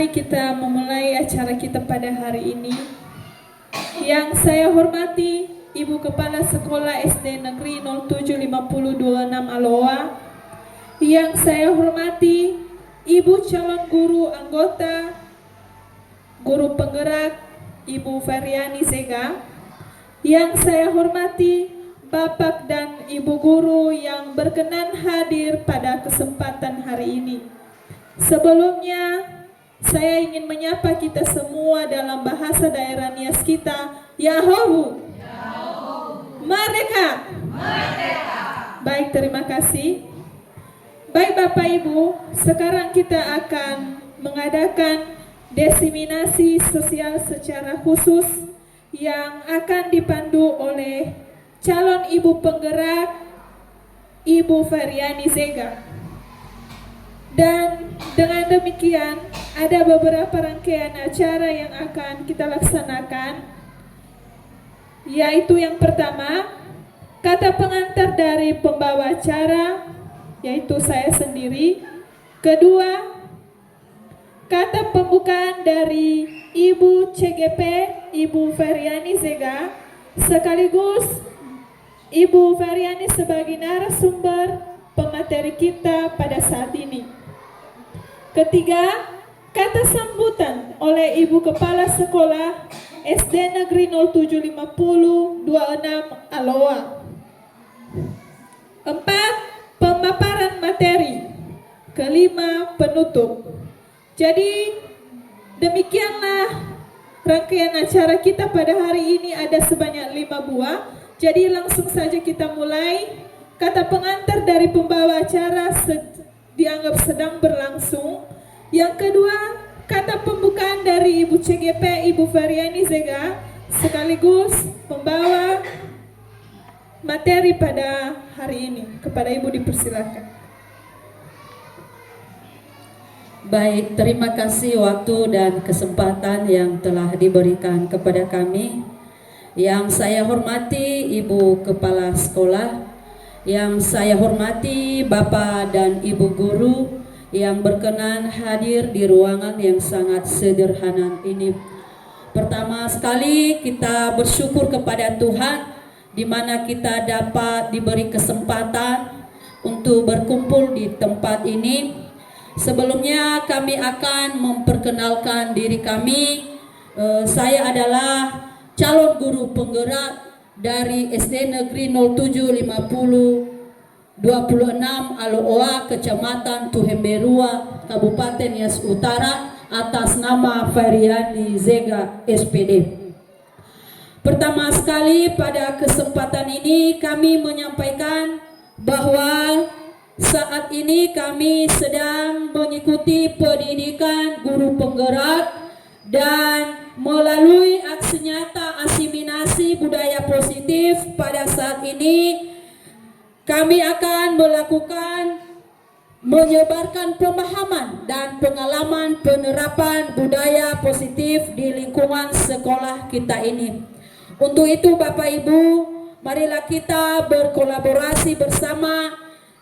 mari kita memulai acara kita pada hari ini. Yang saya hormati Ibu Kepala Sekolah SD Negeri 075026 Aloa. Yang saya hormati Ibu calon guru anggota guru penggerak Ibu Feryani Zega. Yang saya hormati Bapak dan Ibu guru yang berkenan hadir pada kesempatan hari ini. Sebelumnya, saya ingin menyapa kita semua dalam bahasa daerah Nias kita, Yahowu. Merdeka. Merdeka. Baik, terima kasih. Baik Bapak Ibu, sekarang kita akan mengadakan diseminasi sosial secara khusus yang akan dipandu oleh calon ibu penggerak Ibu Feryani Zega. Dan dengan demikian ada beberapa rangkaian acara yang akan kita laksanakan, yaitu yang pertama, kata pengantar dari pembawa acara, yaitu saya sendiri. Kedua, kata pembukaan dari Ibu CGP, Ibu Feryani Zega, sekaligus Ibu Feryani sebagai narasumber pemateri kita pada saat ini. Ketiga, kata sambutan oleh Ibu Kepala Sekolah SD Negeri 075026 Aloa. 4. Pemaparan materi. Kelima, penutup. Jadi demikianlah rangkaian acara kita pada hari ini, ada sebanyak 5 buah. Jadi langsung saja kita mulai. Kata pengantar dari pembawa acara dianggap sedang berlangsung. Yang kedua, kata pembukaan dari Ibu CGP, Ibu Feryani Zega, sekaligus pembawa materi pada hari ini. Kepada Ibu dipersilakan. Baik, terima kasih waktu dan kesempatan yang telah diberikan kepada kami. Yang saya hormati Ibu Kepala Sekolah, yang saya hormati Bapak dan Ibu Guru yang berkenan hadir di ruangan yang sangat sederhana ini. Pertama sekali kita bersyukur kepada Tuhan di mana kita dapat diberi kesempatan untuk berkumpul di tempat ini. Sebelumnya kami akan memperkenalkan diri kami. Saya adalah calon guru penggerak dari SD Negeri 075026 Aloa, Kecamatan Tuhemberua, Kabupaten Nias Utara, atas nama Feryani Zega SPD. Pertama sekali pada kesempatan ini kami menyampaikan bahwa saat ini kami sedang mengikuti pendidikan guru penggerak dan melalui aksi nyata asimilasi budaya positif. Pada saat ini kami akan melakukan menyebarkan pemahaman dan pengalaman penerapan budaya positif di lingkungan sekolah kita ini. Untuk itu Bapak Ibu, marilah kita berkolaborasi bersama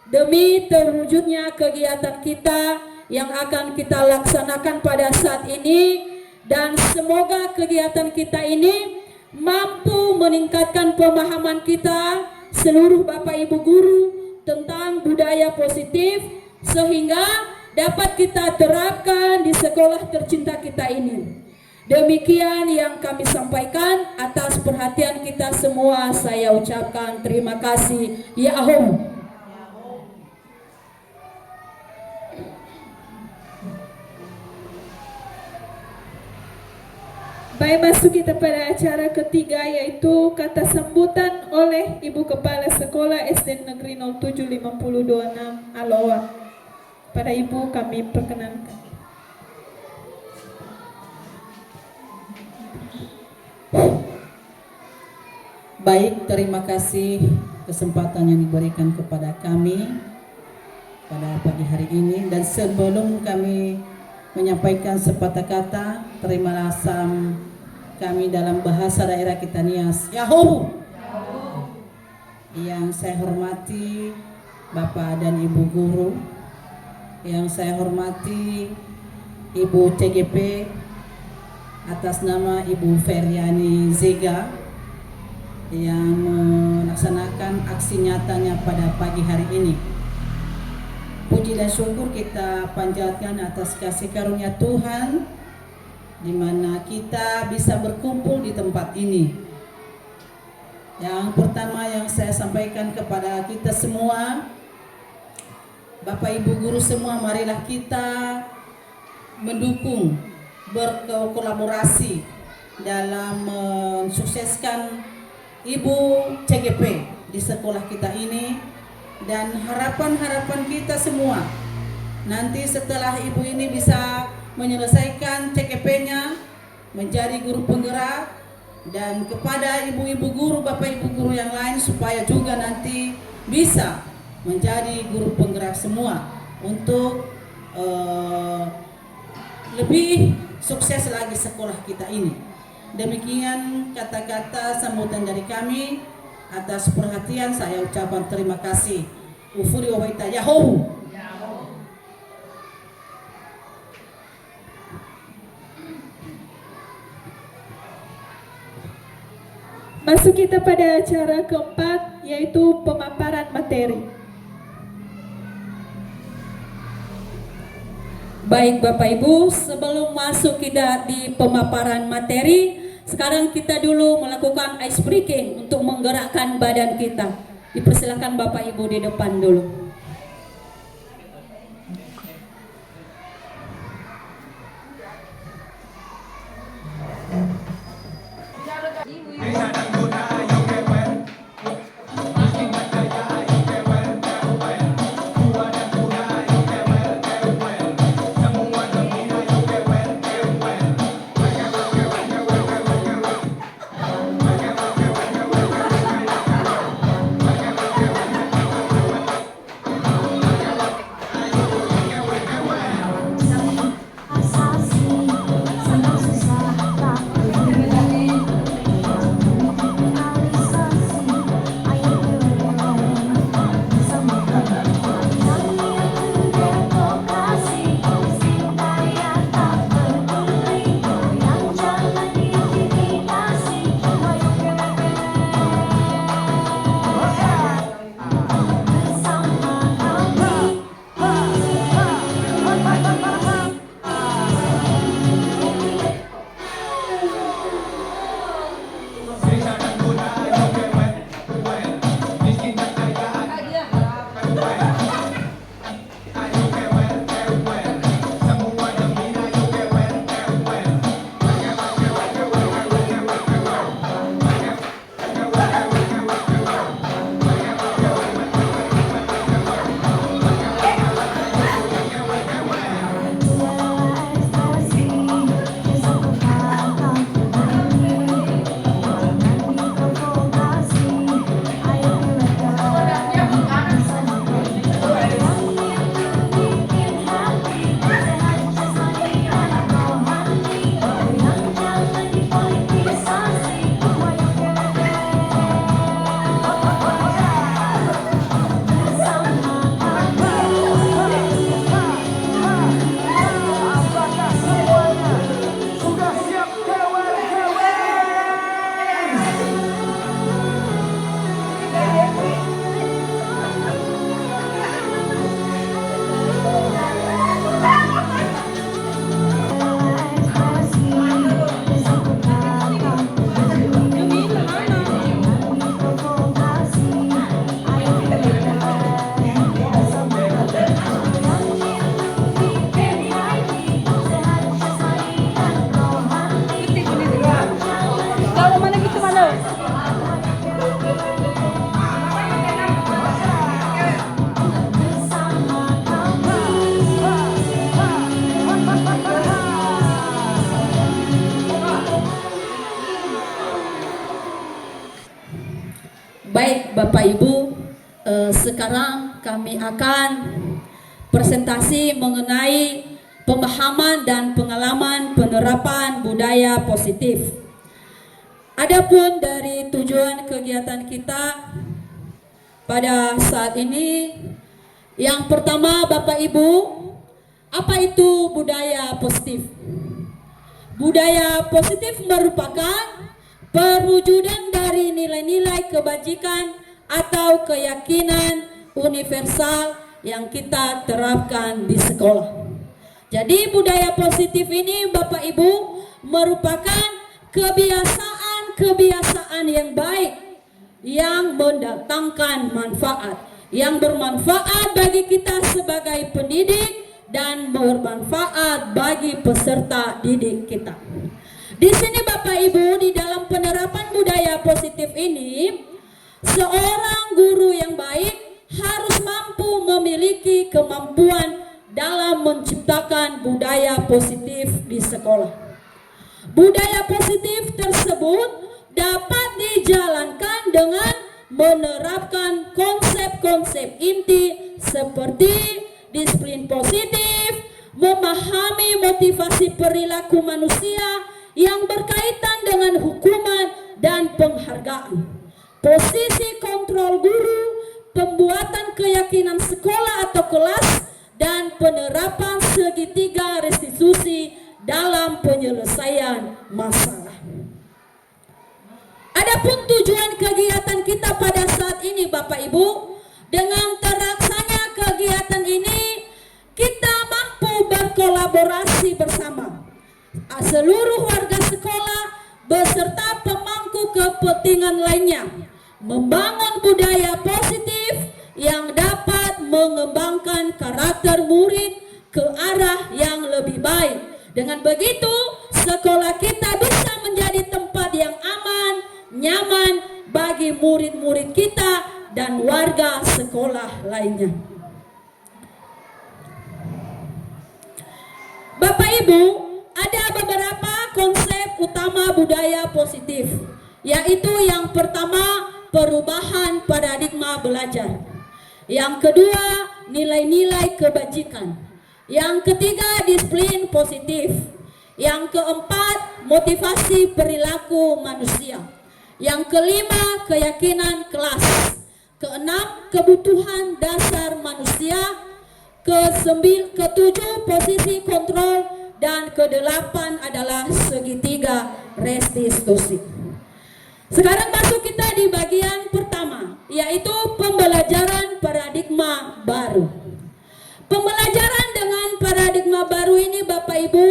demi terwujudnya kegiatan kita yang akan kita laksanakan pada saat ini. Dan semoga kegiatan kita ini mampu meningkatkan pemahaman kita seluruh Bapak Ibu guru tentang budaya positif sehingga dapat kita terapkan di sekolah tercinta kita ini. Demikian yang kami sampaikan. Atas perhatian kita semua saya ucapkan terima kasih. Yahoo. Baik, masuk kita pada acara ketiga, yaitu kata sambutan oleh Ibu Kepala Sekolah SD Negeri 075026 Aloa. Pada Ibu kami perkenankan. Baik, terima kasih kesempatan yang diberikan kepada kami pada pagi hari ini. Dan sebelum kami menyampaikan sepatah kata, terimalah salam kami dalam bahasa daerah kita Nias. Yahoo! Yang saya hormati Bapak dan Ibu guru, yang saya hormati Ibu TGP atas nama Ibu Feryani Zega yang melaksanakan aksi nyatanya pada pagi hari ini. Puji dan syukur kita panjatkan atas kasih karunia Tuhan di mana kita bisa berkumpul di tempat ini. Yang pertama yang saya sampaikan kepada kita semua, Bapak Ibu guru semua, marilah kita mendukung, berkolaborasi dalam mensukseskan Ibu CGP di sekolah kita ini. Dan harapan kita semua nanti setelah ibu ini bisa menyelesaikan CGP-nya menjadi guru penggerak, dan kepada ibu-ibu guru, bapak ibu guru yang lain supaya juga nanti bisa menjadi guru penggerak semua untuk lebih sukses lagi sekolah kita ini. Demikian kata-kata sambutan dari kami. Atas perhatian saya ucapkan terima kasih. Ufuri wa waita Yahoo. Masuk kita pada acara keempat, yaitu pemaparan materi. Baik Bapak Ibu, sebelum masuk kita di pemaparan materi, sekarang kita dulu melakukan ice breaking untuk menggerakkan badan kita. Dipersilakan Bapak Ibu di depan dulu. Baik Bapak Ibu, sekarang kami akan presentasi mengenai pemahaman dan pengalaman penerapan budaya positif. Adapun dari tujuan kegiatan kita pada saat ini, yang pertama Bapak Ibu, Apa itu budaya positif? Budaya positif merupakan perwujudan dari nilai-nilai kebajikan atau keyakinan universal yang kita terapkan di sekolah. Jadi budaya positif ini Bapak Ibu merupakan kebiasaan-kebiasaan yang baik yang mendatangkan manfaat, yang bermanfaat bagi kita sebagai pendidik dan bermanfaat bagi peserta didik kita. Di sini Bapak Ibu, di dalam penerapan budaya positif ini, seorang guru yang baik harus mampu memiliki kemampuan dalam menciptakan budaya positif di sekolah. Budaya positif tersebut dapat dijalankan dengan menerapkan konsep-konsep inti seperti disiplin positif, memahami motivasi perilaku manusia yang berkaitan dengan hukuman dan penghargaan, posisi kontrol guru, pembuatan keyakinan sekolah atau kelas, dan penerapan segitiga restitusi dalam penyelesaian masalah. Adapun tujuan kegiatan kita pada saat ini Bapak Ibu, dengan terlaksanya kegiatan ini kita mampu berkolaborasi bersama seluruh warga sekolah beserta pemangku kepentingan lainnya, membangun budaya positif yang dapat mengembangkan karakter murid ke arah yang lebih baik. Dengan begitu, sekolah kita bisa menjadi tempat yang aman, nyaman bagi murid-murid kita dan warga sekolah lainnya. Bapak Ibu, ada beberapa konsep utama budaya positif, yaitu yang pertama, perubahan paradigma belajar. Yang kedua, nilai-nilai kebajikan. Yang ketiga, disiplin positif. Yang keempat, motivasi perilaku manusia. Yang kelima, keyakinan kelas. Keenam, kebutuhan dasar manusia. Ketujuh, posisi kontrol. Dan kedelapan adalah segitiga restitusi. Sekarang masuk kita di bagian pertama, yaitu pembelajaran paradigma baru. Pembelajaran dengan paradigma baru ini Bapak Ibu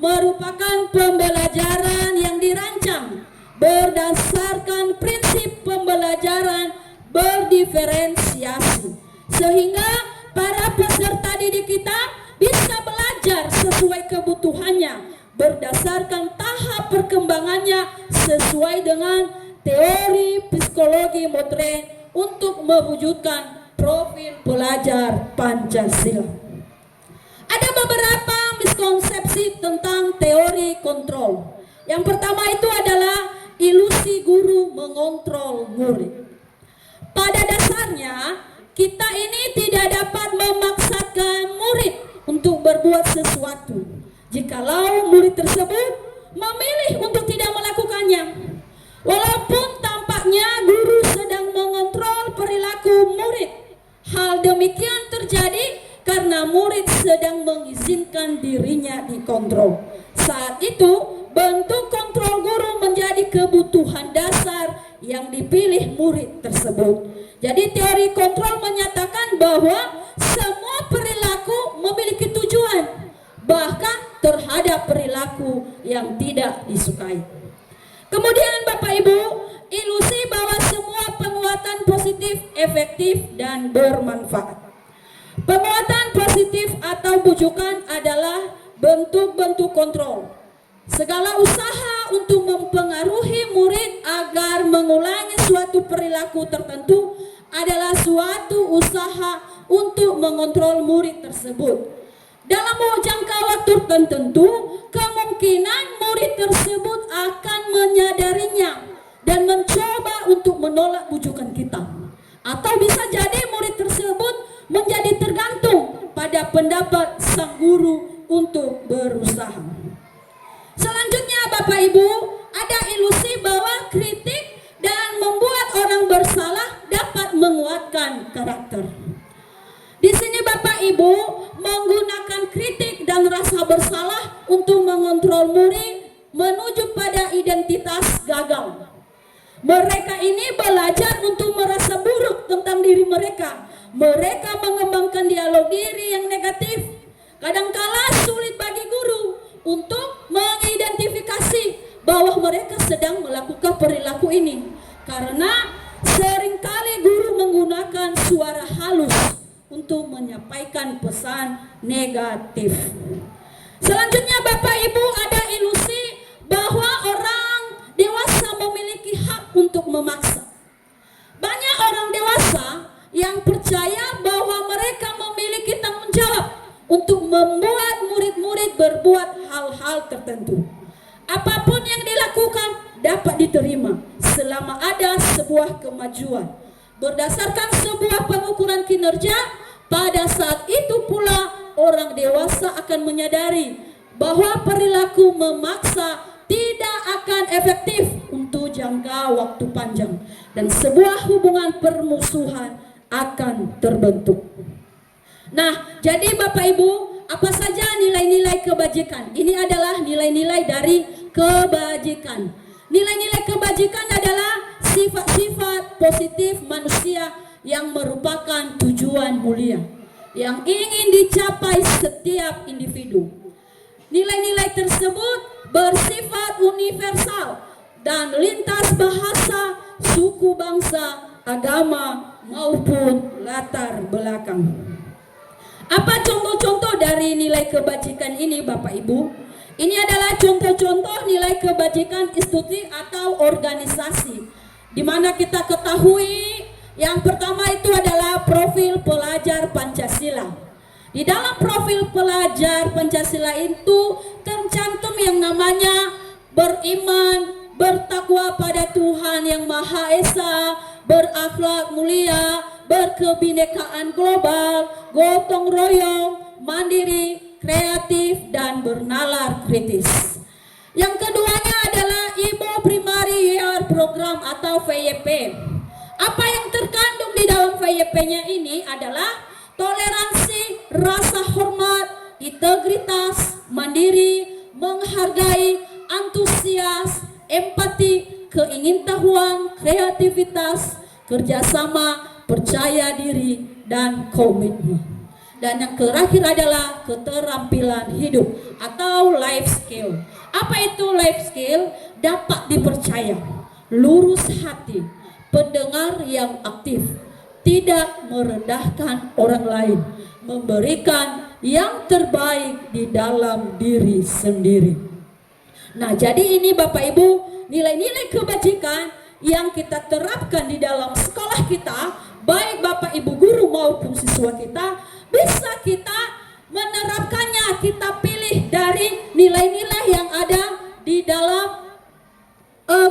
merupakan pembelajaran yang dirancang berdasarkan prinsip pembelajaran berdiferensiasi, sehingga para peserta didik kita bisa belajar sesuai kebutuhannya berdasarkan tahap perkembangannya sesuai dengan teori psikologi modern untuk mewujudkan profil pelajar Pancasila. Ada beberapa miskonsepsi tentang teori kontrol. Yang pertama itu adalah ilusi guru mengontrol murid. Pada dasarnya kita ini tidak dapat memaksakan murid untuk berbuat sesuatu jikalau murid tersebut memilih untuk tidak melakukannya. Walaupun tampaknya guru sedang mengontrol perilaku murid, hal demikian terjadi karena murid sedang mengizinkan dirinya dikontrol. Saat itu, bentuk kontrol guru menjadi kebutuhan dasar yang dipilih murid tersebut. Jadi teori kontrol menyatakan bahwa semua perilaku memiliki tujuan, bahkan terhadap perilaku yang tidak disukai. Kemudian Bapak Ibu, ilusi bahwa semua penguatan positif efektif dan bermanfaat. Penguatan positif atau bujukan adalah bentuk-bentuk kontrol. Segala usaha untuk mempengaruhi murid agar mengulangi suatu perilaku tertentu adalah suatu usaha untuk mengontrol murid tersebut. Dalam jangka waktu tertentu, kemungkinan murid tersebut akan menyadarinya dan mencoba untuk menolak bujukan kita. Atau bisa jadi murid tersebut menjadi tergantung pada pendapat sang guru untuk berusaha. Selanjutnya Bapak Ibu, ada ilusi bahwa kritik dan membuat orang bersalah dapat menguatkan karakter. Di sini Bapak Ibu menggunakan kritik dan rasa bersalah untuk mengontrol murid menuju pada identitas gagal. Mereka ini belajar untuk merasa buruk tentang diri mereka. Mereka mengembangkan dialog diri yang negatif. Kadangkala sulit bagi guru untuk mengidentifikasi bahwa mereka sedang melakukan perilaku ini, karena seringkali guru menggunakan suara halus untuk menyampaikan pesan negatif. Selanjutnya Bapak Ibu, ada ilusi bahwa orang dewasa memiliki hak untuk memaksa. Banyak orang dewasa yang percaya bahwa mereka memiliki tanggung jawab untuk membuat murid-murid berbuat hal-hal tertentu. Apapun yang dilakukan dapat diterima selama ada sebuah kemajuan. Berdasarkan sebuah pengukuran kinerja, pada saat itu pula orang dewasa akan menyadari bahwa perilaku memaksa tidak akan efektif untuk jangka waktu panjang dan sebuah hubungan permusuhan akan terbentuk. Nah, jadi Bapak Ibu, apa saja nilai-nilai kebajikan? Ini adalah nilai-nilai dari kebajikan. Nilai-nilai kebajikan adalah sifat-sifat positif manusia yang merupakan tujuan mulia yang ingin dicapai setiap individu. Nilai-nilai tersebut bersifat universal dan lintas bahasa, suku, bangsa, agama maupun latar belakang. Apa contoh-contoh dari nilai kebajikan ini Bapak Ibu? Ini adalah contoh-contoh nilai kebajikan institusi atau organisasi, di mana kita ketahui yang pertama itu adalah profil pelajar Pancasila. Di dalam profil pelajar Pancasila itu tercantum yang namanya beriman, bertakwa pada Tuhan Yang Maha Esa, berakhlak mulia, berkebinekaan global, gotong royong, mandiri, kreatif, dan bernalar kritis. Yang keduanya adalah Ibu Primary Year Program atau VYP. Apa yang terkandung di dalam VYP-nya ini adalah toleransi, rasa hormat, integritas, mandiri, menghargai, antusias, empati, keingintahuan, kreativitas, kerjasama, percaya diri, dan komitmen. Dan yang terakhir adalah keterampilan hidup atau life skill. Apa itu life skill? Dapat dipercaya, lurus hati, pendengar yang aktif, tidak merendahkan orang lain, memberikan yang terbaik di dalam diri sendiri. Nah, jadi ini Bapak Ibu, nilai-nilai kebajikan yang kita terapkan di dalam sekolah kita, baik Bapak Ibu guru maupun siswa kita, bisa kita menerapkannya. Kita pilih dari nilai-nilai yang ada di dalam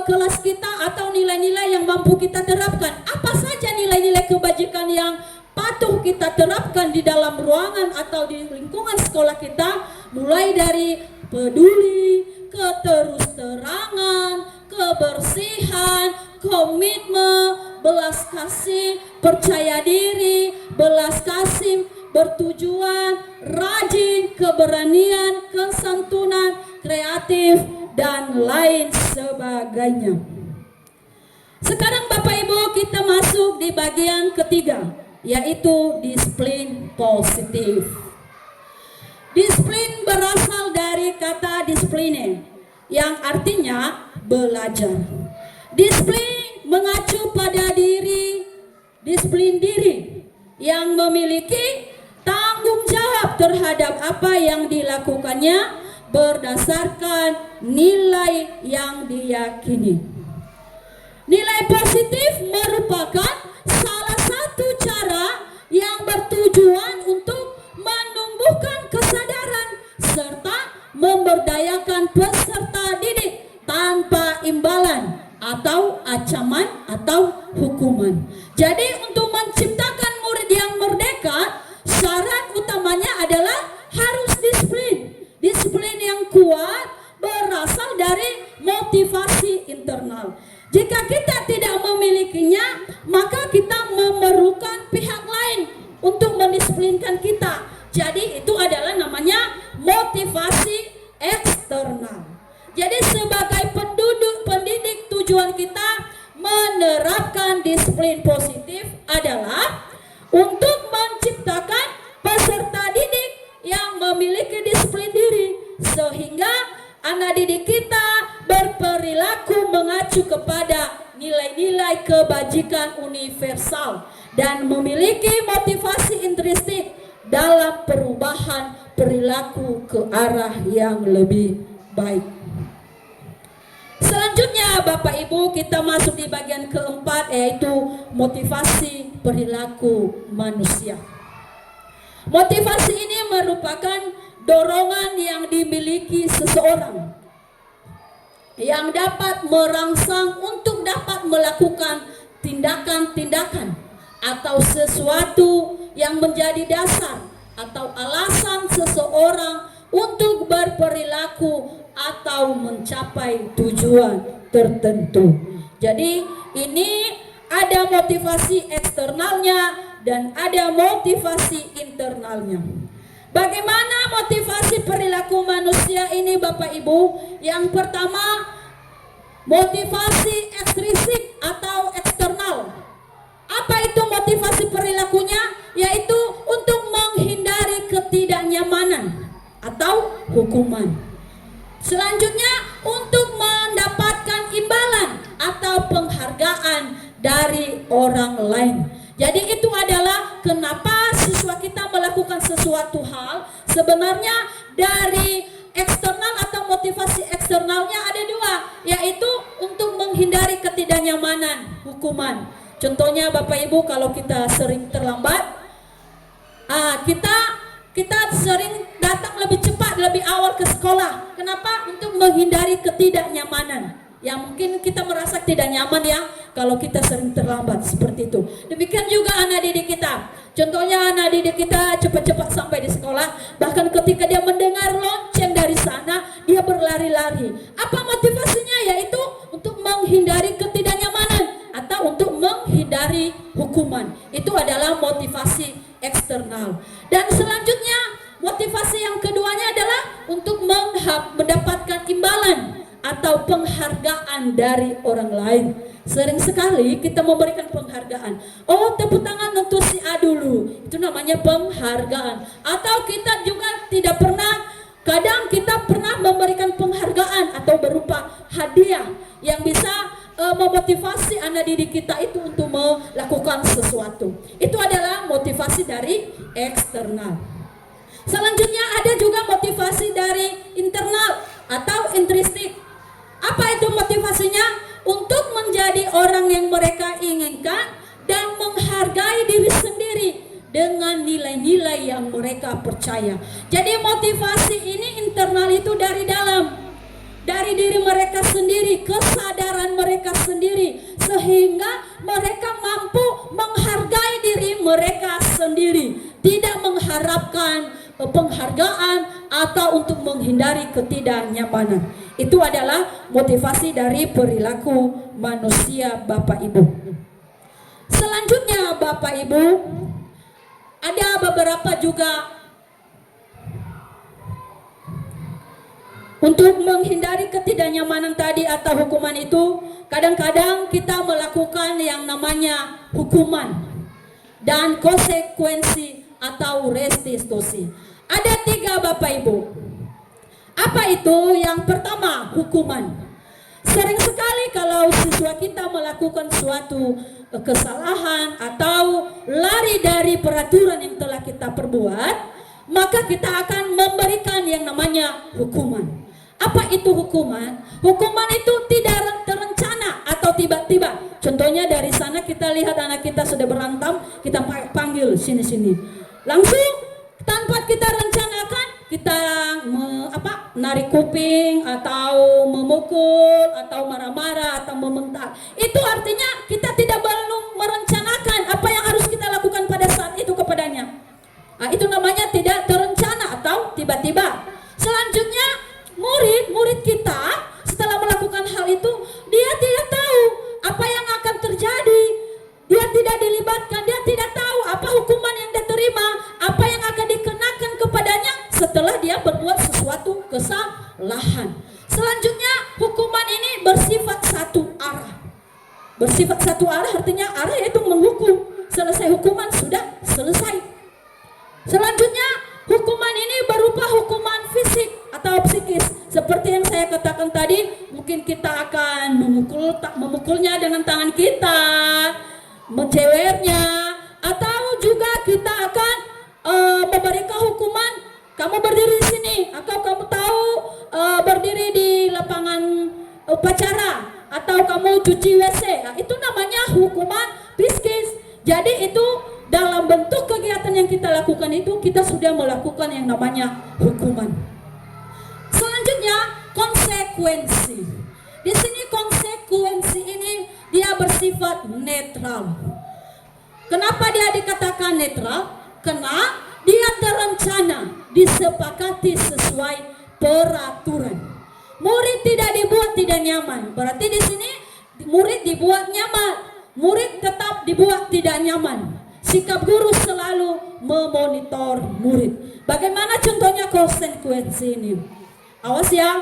kelas kita atau nilai-nilai yang mampu kita terapkan. Apa saja nilai-nilai kebajikan yang patuh kita terapkan di dalam ruangan atau di lingkungan sekolah kita, mulai dari peduli, keterus-terangan, kebersihan, komitmen, belas kasih, percaya diri, belas kasih, bertujuan, rajin, keberanian, kesantunan, kreatif, dan lain sebagainya. Sekarang Bapak Ibu, kita masuk di bagian ketiga, yaitu disiplin positif. Disiplin berasal dari kata disipline, yang artinya belajar. Disiplin mengacu pada disiplin diri yang memiliki tanggung jawab terhadap apa yang dilakukannya berdasarkan nilai yang diyakini. Nilai positif merupakan salah satu cara yang bertujuan untuk menumbuhkan kesadaran serta memberdayakan peserta didik tanpa imbalan atau ancaman atau hukuman. Jadi untuk menciptakan murid yang merdeka, syarat utamanya adalah harus disiplin. Disiplin yang kuat berasal dari motivasi internal. Jika kita tidak memilikinya, maka kita memerlukan pihak lain untuk mendisiplinkan kita. Jadi itu adalah namanya motivasi eksternal. Jadi sebagai pendidik, tujuan kita menerapkan disiplin positif adalah untuk menciptakan peserta didik yang memiliki disiplin diri, sehingga anak didik kita berperilaku mengacu kepada nilai-nilai kebajikan universal dan memiliki motivasi intrinsik dalam perubahan perilaku ke arah yang lebih baik. Selanjutnya Bapak Ibu, kita masuk di bagian keempat, yaitu motivasi perilaku manusia. Motivasi ini merupakan dorongan yang dimiliki seseorang yang dapat merangsang untuk dapat melakukan tindakan-tindakan atau sesuatu yang menjadi dasar atau alasan seseorang untuk berperilaku atau mencapai tujuan tertentu. Jadi ini ada motivasi eksternalnya dan ada motivasi internalnya. Bagaimana motivasi perilaku manusia ini Bapak Ibu? Yang pertama, motivasi ekstrinsik atau eksternal. Apa itu motivasi perilakunya? Yaitu untuk menghindari ketidaknyamanan atau hukuman. Selanjutnya, untuk mendapatkan imbalan atau penghargaan dari orang lain. Jadi itu adalah kenapa siswa kita melakukan sesuatu hal. Sebenarnya dari eksternal atau motivasi eksternalnya ada dua, yaitu untuk menghindari ketidaknyamanan, hukuman. Contohnya Bapak Ibu, kalau kita sering terlambat, kita sering datang lebih cepat, lebih awal ke sekolah. Kenapa? Untuk menghindari ketidaknyamanan. Yang mungkin kita merasa tidak nyaman ya kalau kita sering terlambat seperti itu. Demikian juga anak didik kita. Contohnya anak didik kita cepat-cepat sampai di sekolah. Bahkan ketika dia mendengar lonceng dari sana, dia berlari-lari. Apa motivasinya? Yaitu untuk menghindari ketidaknyamanan atau untuk menghindari hukuman. Itu adalah motivasi eksternal. Dan selanjutnya motivasi yang keduanya adalah untuk mendapatkan imbalan atau penghargaan dari orang lain. Sering sekali kita memberikan penghargaan. Oh, tepuk tangan untuk si A dulu. Itu namanya penghargaan. Atau kita juga tidak pernah, kadang kita pernah memberikan penghargaan atau berupa hadiah yang bisa memotivasi anak didik kita itu untuk melakukan sesuatu. Itu adalah motivasi dari eksternal. Selanjutnya ada juga motivasi dari internal atau intrinsik. Apa itu motivasinya? Untuk menjadi orang yang mereka inginkan dan menghargai diri sendiri dengan nilai-nilai yang mereka percaya. Jadi motivasi ini internal itu dari dalam, dari diri mereka sendiri, kesadaran mereka sendiri, sehingga mereka mampu menghargai diri mereka sendiri, tidak mengharapkan penghargaan atau untuk menghindari ketidaknyamanan. Itu adalah motivasi dari perilaku manusia Bapak Ibu. Selanjutnya Bapak Ibu, ada beberapa juga untuk menghindari ketidaknyamanan tadi atau hukuman itu. Kadang-kadang kita melakukan yang namanya hukuman dan konsekuensi atau restitusi. Ada 3 Bapak Ibu. Apa itu? Yang pertama, hukuman. Sering sekali kalau siswa kita melakukan suatu kesalahan atau lari dari peraturan yang telah kita perbuat, maka kita akan memberikan yang namanya hukuman. Apa itu hukuman? Hukuman itu tidak terencana atau tiba-tiba. Contohnya dari sana kita lihat anak kita sudah berantem, kita panggil sini-sini. Langsung tanpa kita rencanakan, kita narik kuping atau memukul atau marah-marah atau membentak. Itu artinya kita tidak belum merencanakan apa yang harus kita lakukan pada saat itu kepadanya. Itu namanya tidak terencana atau tiba-tiba. Selanjutnya murid kita setelah melakukan hal itu, dia tidak tahu apa yang akan terjadi. Dia tidak dilibatkan, dia tidak tahu apa hukuman yang diterima, apa yang akan dikenakan Bersifat satu arah artinya arah yaitu menghukum. Selesai hukuman sudah selesai. Selanjutnya hukuman ini berupa hukuman fisik atau psikis. Seperti yang saya katakan tadi, mungkin kita akan memukulnya dengan tangan kita, mencewernya, atau juga kita akan memberikan hukuman kamu berdiri di sini, atau kamu tahu berdiri di lapangan upacara, atau kamu cuci WC. Nah, itu namanya hukuman psikis. Jadi itu dalam bentuk kegiatan yang kita lakukan itu kita sudah melakukan yang namanya hukuman. Selanjutnya konsekuensi. Di sini konsekuensi ini dia bersifat netral. Kenapa dia dikatakan netral? Karena dia terencana, disepakati sesuai peraturan. Murid tidak dibuat tidak nyaman. Berarti di sini murid dibuat nyaman. Murid tetap dibuat tidak nyaman. Sikap guru selalu memonitor murid. Bagaimana contohnya konsekuensi ini? Awas ya,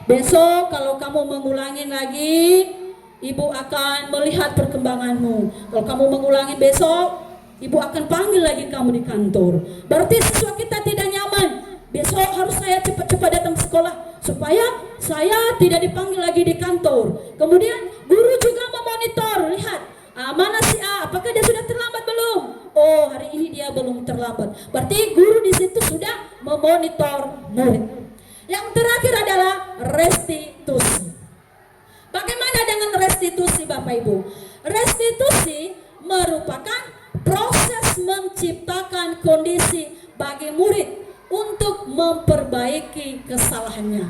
besok kalau kamu mengulangi lagi, ibu akan melihat perkembanganmu. Kalau kamu mengulangi besok, ibu akan panggil lagi kamu di kantor. Berarti siswa kita tidak nyaman. Besok harus saya cepat-cepat datang ke sekolah supaya saya tidak dipanggil lagi di kantor. Kemudian guru juga memonitor, lihat mana si A, apakah dia sudah terlambat belum? Oh, hari ini dia belum terlambat. Berarti guru di situ sudah memonitor murid. Yang terakhir adalah restitusi. Bagaimana dengan restitusi Bapak Ibu? Restitusi merupakan proses menciptakan kondisi bagi murid untuk memperbaiki kesalahannya.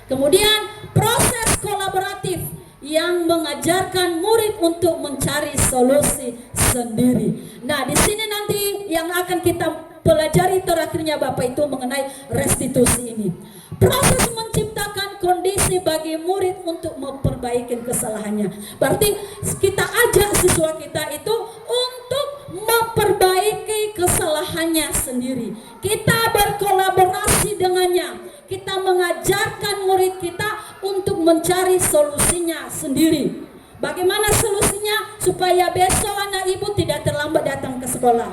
Kemudian proses kolaboratif yang mengajarkan murid untuk mencari solusi sendiri. Nah, di sini nanti yang akan kita pelajari terakhirnya Bapak itu mengenai restitusi ini. Proses menciptakan kondisi bagi murid untuk memperbaiki kesalahannya. Berarti kita ajak siswa kita itu untuk memperbaiki kesalahannya sendiri. Kita berkolaborasi dengannya. Kita mengajarkan murid kita untuk mencari solusinya sendiri. Bagaimana solusinya supaya besok anak ibu tidak terlambat datang ke sekolah?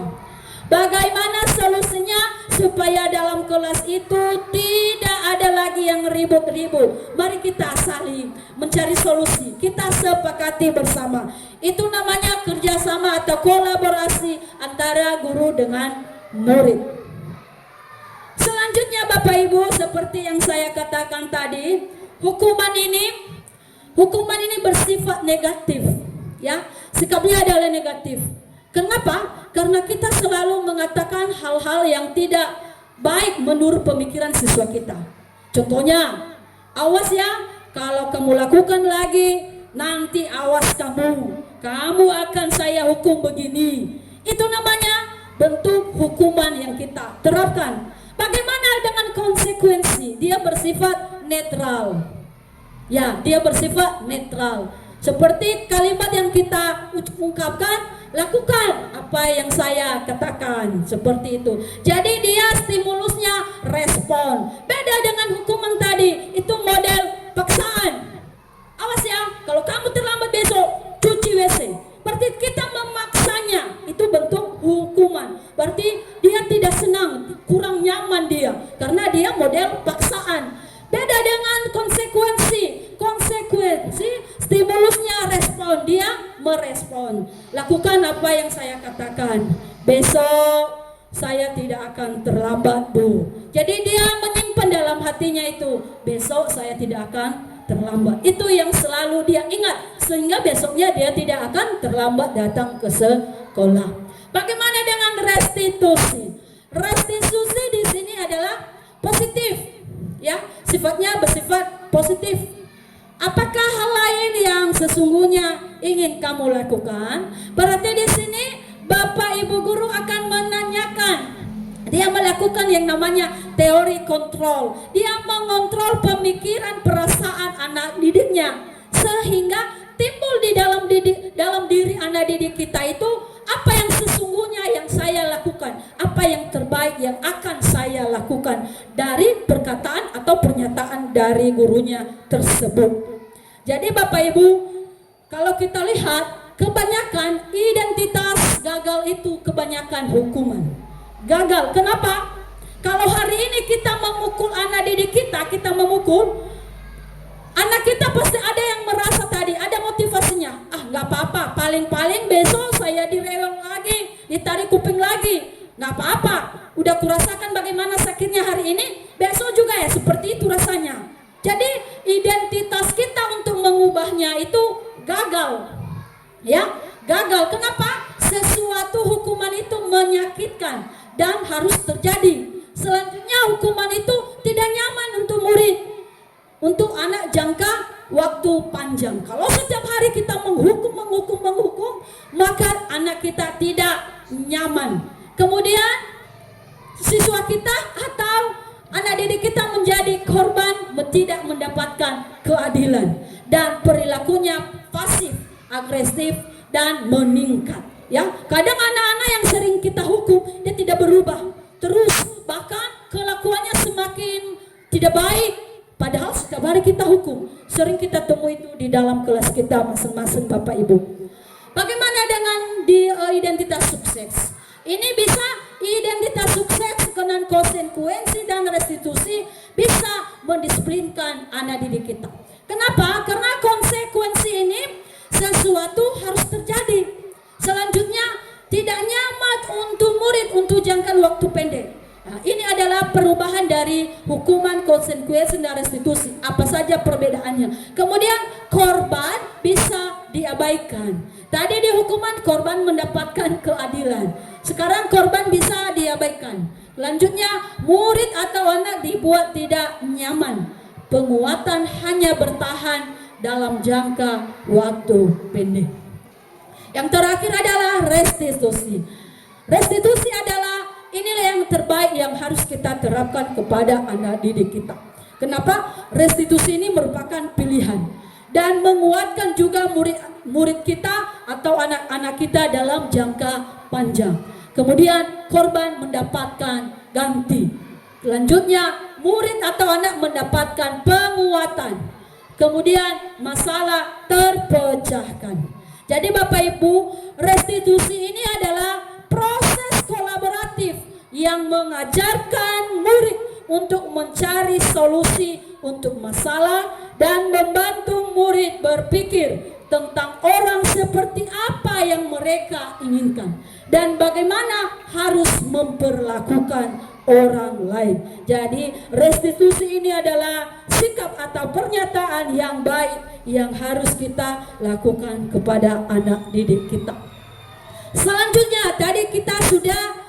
Bagaimana solusinya supaya dalam kelas itu tidak ada lagi yang ribut-ribut? Mari kita saling mencari solusi. Kita sepakati bersama. Itu namanya kerjasama atau kolaborasi antara guru dengan murid. Selanjutnya Bapak Ibu, seperti yang saya katakan tadi, hukuman ini bersifat negatif, ya. Sikapnya adalah negatif. Kenapa? Karena kita selalu mengatakan hal-hal yang tidak baik menurut pemikiran siswa kita. Contohnya, awas ya, kalau kamu lakukan lagi, nanti awas kamu akan saya hukum begini. Itu namanya bentuk hukuman yang kita terapkan. Bagaimana dengan konsekuensi? Dia bersifat netral. Ya, dia bersifat netral. Seperti kalimat yang kita ungkapkan, lakukan apa yang saya katakan, seperti itu. Jadi dia stimulusnya respon. Beda dengan hukuman tadi, itu model paksaan. Awas ya, kalau kamu terlambat besok, cuci WC. Berarti kita memaksanya, itu bentuk hukuman. Berarti dia tidak senang, kurang nyaman dia, karena dia model paksaan. Beda dengan konsekuensi. Konsekuensi stimulusnya respon, dia merespon. Lakukan apa yang saya katakan. Besok saya tidak akan terlambat, Bu. Jadi dia menyimpan dalam hatinya itu, besok saya tidak akan terlambat. Itu yang selalu dia ingat, sehingga besoknya dia tidak akan terlambat datang ke sekolah. Bagaimana dengan restitusi? Restitusi di sini adalah positif, ya, sifatnya bersifat positif. Apakah hal lain yang sesungguhnya ingin kamu lakukan? Berarti di sini Bapak Ibu guru akan menanyakan. Dia melakukan yang namanya teori kontrol. Dia mengontrol pemikiran, perasaan anak didiknya, sehingga timbul di dalam diri anak didik kita itu apa yang sesungguhnya yang saya lakukan, apa yang terbaik yang akan saya lakukan dari perkataan atau pernyataan dari gurunya tersebut. Jadi Bapak Ibu, kalau kita lihat kebanyakan identitas gagal itu kebanyakan hukuman. Gagal, kenapa? Kalau hari ini kita memukul anak didik kita, memukul anak kita, pasti ada yang merasa tadi, ada motivasinya. Ah, nggak apa-apa, paling-paling besok saya direwel lagi, ditarik kuping lagi. Nggak apa-apa, udah kurasakan bagaimana sakitnya hari ini, besok juga ya seperti itu rasanya. Jadi identitas kita untuk mengubahnya itu gagal. Ya, gagal. Kenapa? Sesuatu hukuman itu menyakitkan dan harus terjadi. Selanjutnya hukuman itu tidak nyaman untuk murid, untuk anak jangka waktu panjang. Kalau setiap hari kita menghukum, maka anak kita tidak nyaman. Kemudian siswa kita atau anak didik kita menjadi korban, tidak mendapatkan keadilan dan perilakunya pasif, agresif dan meningkat. Ya, kadang anak-anak yang sering kita hukum dia tidak berubah, terus bahkan kelakuannya semakin tidak baik. Padahal setiap hari kita hukum, sering kita temui itu di dalam kelas kita masing-masing Bapak Ibu. Bagaimana dengan identitas sukses? Ini bisa identitas sukses dengan konsekuensi dan restitusi bisa mendisiplinkan anak didik kita. Kenapa? Karena konsekuensi ini sesuatu harus terjadi. Selanjutnya tidak nyaman untuk murid untuk jangka waktu pendek. Nah, ini adalah perubahan dari hukuman, konsekuensi dan restitusi. Apa saja perbedaannya? Kemudian korban bisa diabaikan. Tadi di hukuman korban mendapatkan keadilan. Sekarang korban bisa diabaikan. Selanjutnya murid atau anak dibuat tidak nyaman. Penguatan hanya bertahan dalam jangka waktu pendek. Yang terakhir adalah restitusi. Restitusi adalah inilah yang terbaik yang harus kita terapkan kepada anak didik kita. Kenapa? Restitusi ini merupakan pilihan dan menguatkan juga murid kita atau anak-anak kita dalam jangka panjang. Kemudian korban mendapatkan ganti. Selanjutnya murid atau anak mendapatkan penguatan. Kemudian masalah terpecahkan. Jadi Bapak Ibu, restitusi ini adalah proses kolaboratif yang mengajarkan murid untuk mencari solusi untuk masalah dan membantu murid berpikir tentang orang seperti apa yang mereka inginkan dan bagaimana harus memperlakukan orang lain. Jadi restitusi ini adalah sikap atau pernyataan yang baik yang harus kita lakukan kepada anak didik kita. Selanjutnya tadi kita sudah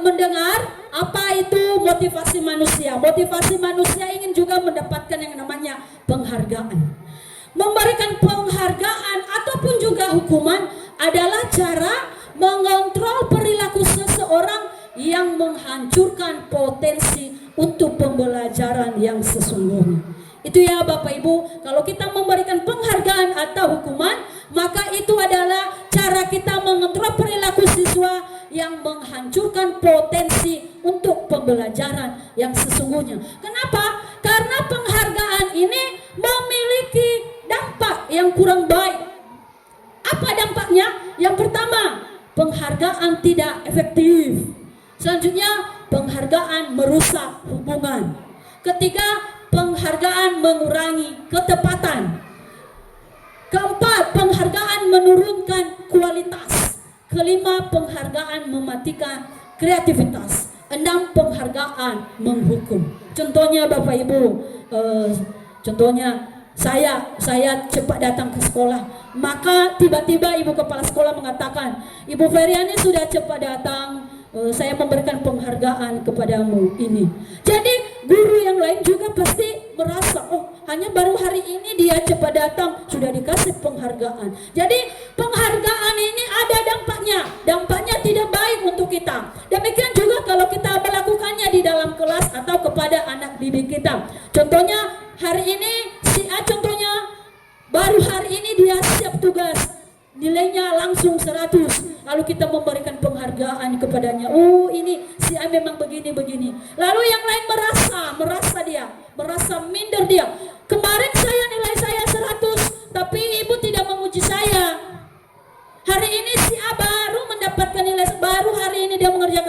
mendengar apa itu motivasi manusia. Motivasi manusia ingin juga mendapatkan yang namanya penghargaan. Memberikan penghargaan ataupun juga hukuman adalah cara mengontrol perilaku seseorang yang menghancurkan potensi untuk pembelajaran yang sesungguhnya. Itu ya Bapak Ibu, kalau kita memberikan penghargaan atau hukuman, maka itu adalah cara kita mengontrol perilaku siswa yang menghancurkan potensi untuk pembelajaran yang sesungguhnya. Kenapa? Karena penghargaan ini memiliki dampak yang kurang baik. Apa dampaknya? Yang pertama, penghargaan tidak efektif. Selanjutnya, penghargaan merusak hubungan. Ketiga, penghargaan mengurangi ketepatan. Keempat, penghargaan menurunkan kualitas. Kelima, penghargaan mematikan kreativitas. Enam, penghargaan menghukum. Contohnya Bapak Ibu, contohnya saya cepat datang ke sekolah, maka tiba-tiba ibu kepala sekolah mengatakan, Ibu Feryani sudah cepat datang, saya memberikan penghargaan kepadamu ini. Jadi guru yang lain juga pasti merasa, oh hanya baru hari ini dia cepat datang sudah dikasih penghargaan. Jadi penghargaan ini ada dampaknya. Dampaknya tidak baik untuk kita. Demikian juga kalau kita melakukannya di dalam kelas atau kepada anak didik kita. Contohnya hari ini si A contohnya baru hari ini dia siap tugas, nilainya langsung 100. Lalu kita memberikan penghargaan kepadanya. Oh ini si A memang begini-begini. Lalu yang lain merasa minder dia. Kemarin nilai saya 100, tapi ibu tidak memuji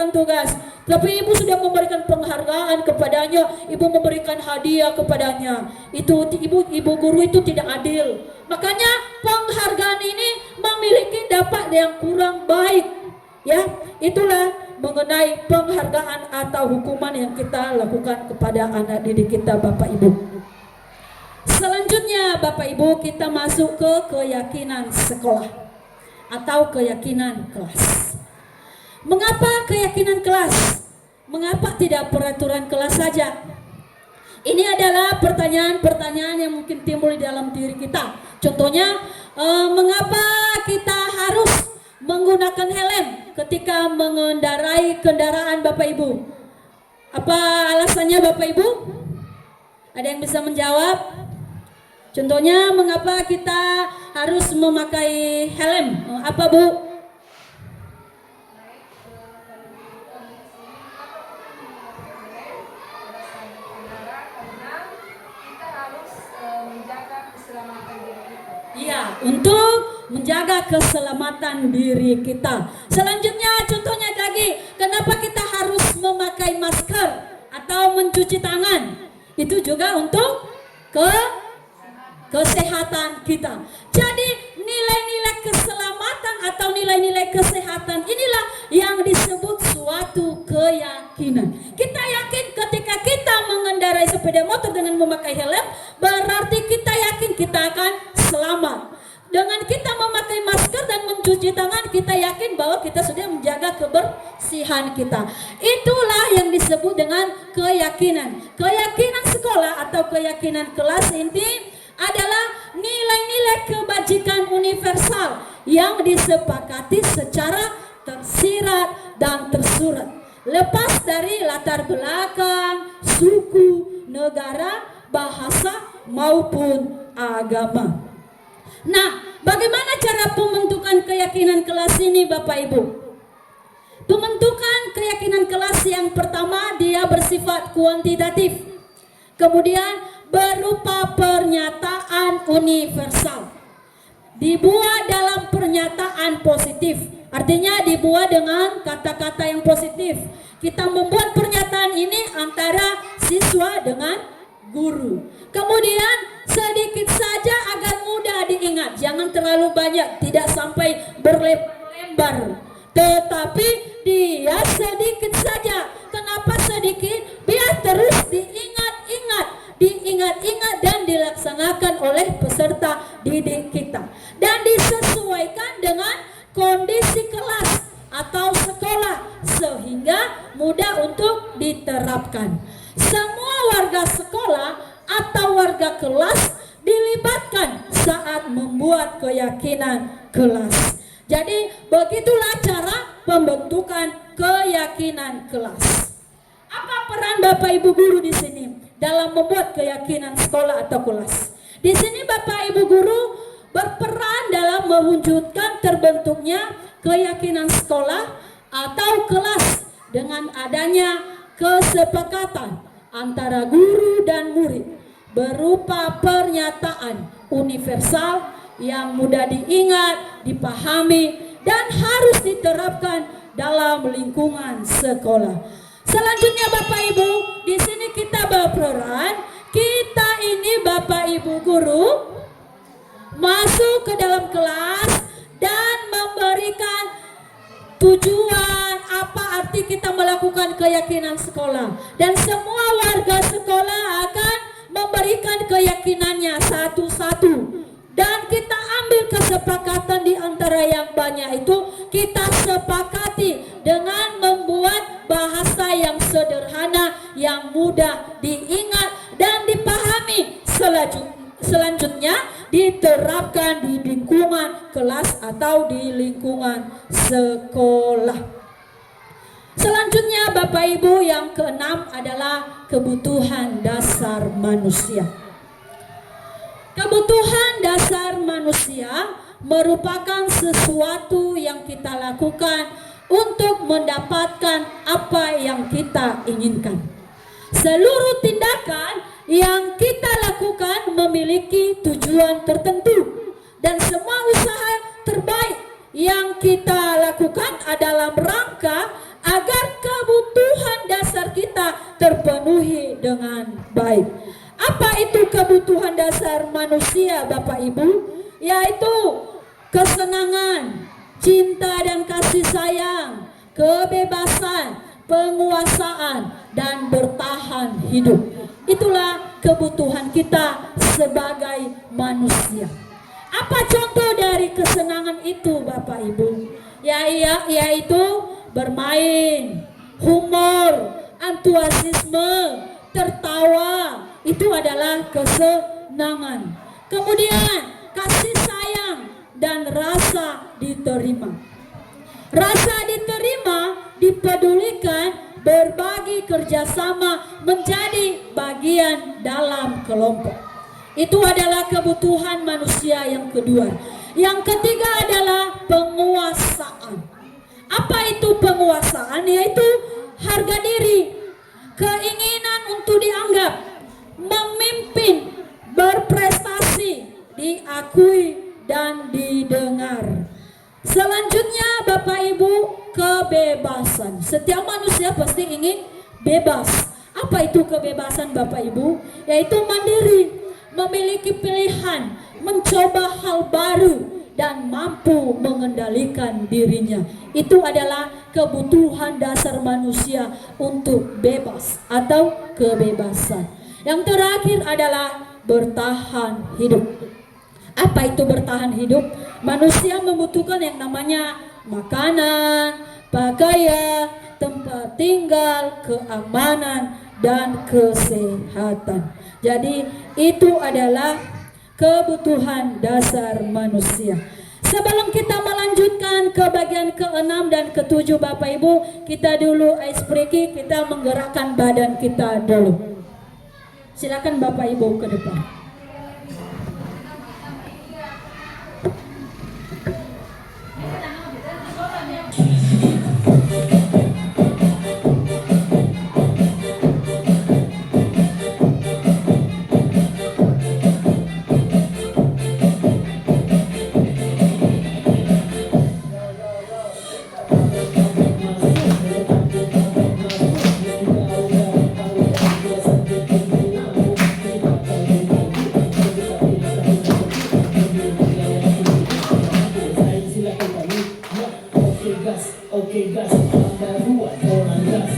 mengerjakan tugas, tapi ibu sudah memberikan penghargaan kepadanya, ibu memberikan hadiah kepadanya. Itu ibu guru itu tidak adil. Makanya penghargaan ini memiliki dampak yang kurang baik. Ya, itulah mengenai penghargaan atau hukuman yang kita lakukan kepada anak didik kita, Bapak Ibu. Selanjutnya Bapak Ibu, kita masuk ke keyakinan sekolah atau keyakinan kelas. Mengapa keyakinan kelas? Mengapa tidak peraturan kelas saja? Ini adalah pertanyaan-pertanyaan yang mungkin timbul di dalam diri kita. Contohnya, mengapa kita harus menggunakan helm ketika mengendarai kendaraan Bapak Ibu? Apa alasannya Bapak Ibu? Ada yang bisa menjawab? Contohnya, mengapa kita harus memakai helm? Apa Bu? Iya, untuk menjaga keselamatan diri kita. Selanjutnya, contohnya lagi, kenapa kita harus memakai masker atau mencuci tangan? Itu juga untuk kesehatan kita. Jadi nilai-nilai keselamatan atau nilai-nilai kesehatan inilah yang disebut suatu keyakinan. Kita yakin ketika kita mengendarai sepeda motor dengan memakai helm, berarti kita yakin kita akan selamat. Dengan kita memakai masker dan mencuci tangan, kita yakin bahwa kita sudah menjaga kebersihan kita. Itulah yang disebut dengan keyakinan. Keyakinan sekolah atau keyakinan kelas ini adalah nilai-nilai kebajikan universal yang disepakati secara tersirat dan tersurat, lepas dari latar belakang, suku, negara, bahasa maupun agama. Nah, bagaimana cara pembentukan keyakinan kelas ini Bapak Ibu? Pembentukan keyakinan kelas yang pertama, dia bersifat kuantitatif. Kemudian berupa pernyataan universal, dibuat dalam pernyataan positif, artinya dibuat dengan kata-kata yang positif. Kita membuat pernyataan ini antara siswa dengan guru. Kemudian sedikit saja agar mudah diingat, jangan terlalu banyak, tidak sampai berlebar-lebar, tetapi dia sedikit saja. Kenapa sedikit? Biar terus diingat-ingat dan dilaksanakan oleh peserta didik kita, dan disesuaikan dengan kondisi kelas atau sekolah sehingga mudah untuk diterapkan. Semua warga sekolah atau warga kelas dilibatkan saat membuat keyakinan kelas. Jadi begitulah cara pembentukan keyakinan kelas. Apa peran Bapak Ibu guru di sini dalam membuat keyakinan sekolah atau kelas? Di sini Bapak Ibu guru berperan dalam mewujudkan terbentuknya keyakinan sekolah atau kelas dengan adanya kesepakatan antara guru dan murid berupa pernyataan universal yang mudah diingat, dipahami, dan harus diterapkan dalam lingkungan sekolah. Selanjutnya Bapak Ibu, di sini kita berperan, kita ini Bapak Ibu guru masuk ke dalam kelas dan memberikan tujuan, apa arti kita melakukan keyakinan sekolah, dan semua warga sekolah akan memberikan keyakinannya satu-satu, dan kita ambil kesepakatan di antara yang banyak itu. Kita sepakati dengan membuat bahasa yang sederhana, yang mudah diingat dan dipahami. Selanjutnya diterapkan di lingkungan kelas atau di lingkungan sekolah. Selanjutnya Bapak Ibu, yang keenam adalah kebutuhan dasar manusia. Kebutuhan dasar manusia merupakan sesuatu yang kita lakukan untuk mendapatkan apa yang kita inginkan. Seluruh tindakan yang kita lakukan memiliki tujuan tertentu, dan semua usaha terbaik yang kita lakukan adalah rangka agar terpenuhi dengan baik. Apa itu kebutuhan dasar manusia Bapak Ibu? Yaitu kesenangan, cinta dan kasih sayang, kebebasan, penguasaan, dan bertahan hidup. Itulah kebutuhan kita sebagai manusia. Apa contoh dari kesenangan itu Bapak Ibu? Yaitu bermain, humor, antusiasme, tertawa. Itu adalah kesenangan. Kemudian kasih sayang dan rasa diterima. Rasa diterima, dipedulikan, berbagi, kerjasama, menjadi bagian dalam kelompok. Itu adalah kebutuhan manusia yang kedua. Yang ketiga adalah penguasaan. Apa itu penguasaan? Yaitu harga diri, keinginan untuk dianggap, memimpin, berprestasi, diakui, dan didengar. Selanjutnya Bapak Ibu, kebebasan. Setiap manusia pasti ingin bebas. Apa itu kebebasan Bapak Ibu? Yaitu mandiri, memiliki pilihan, mencoba hal baru, dan mampu mengendalikan dirinya. Itu adalah kebutuhan dasar manusia untuk bebas atau kebebasan. Yang terakhir adalah bertahan hidup. Apa itu bertahan hidup? Manusia membutuhkan yang namanya makanan, pakaian, tempat tinggal, keamanan, dan kesehatan. Jadi itu adalah kebutuhan dasar manusia. Sebelum kita melanjutkan ke bagian ke-6 dan ke-7 Bapak Ibu, kita dulu ice breaking, kita menggerakkan badan kita dulu. Silakan Bapak Ibu ke depan. Oke gas, tambah 2 orang gas.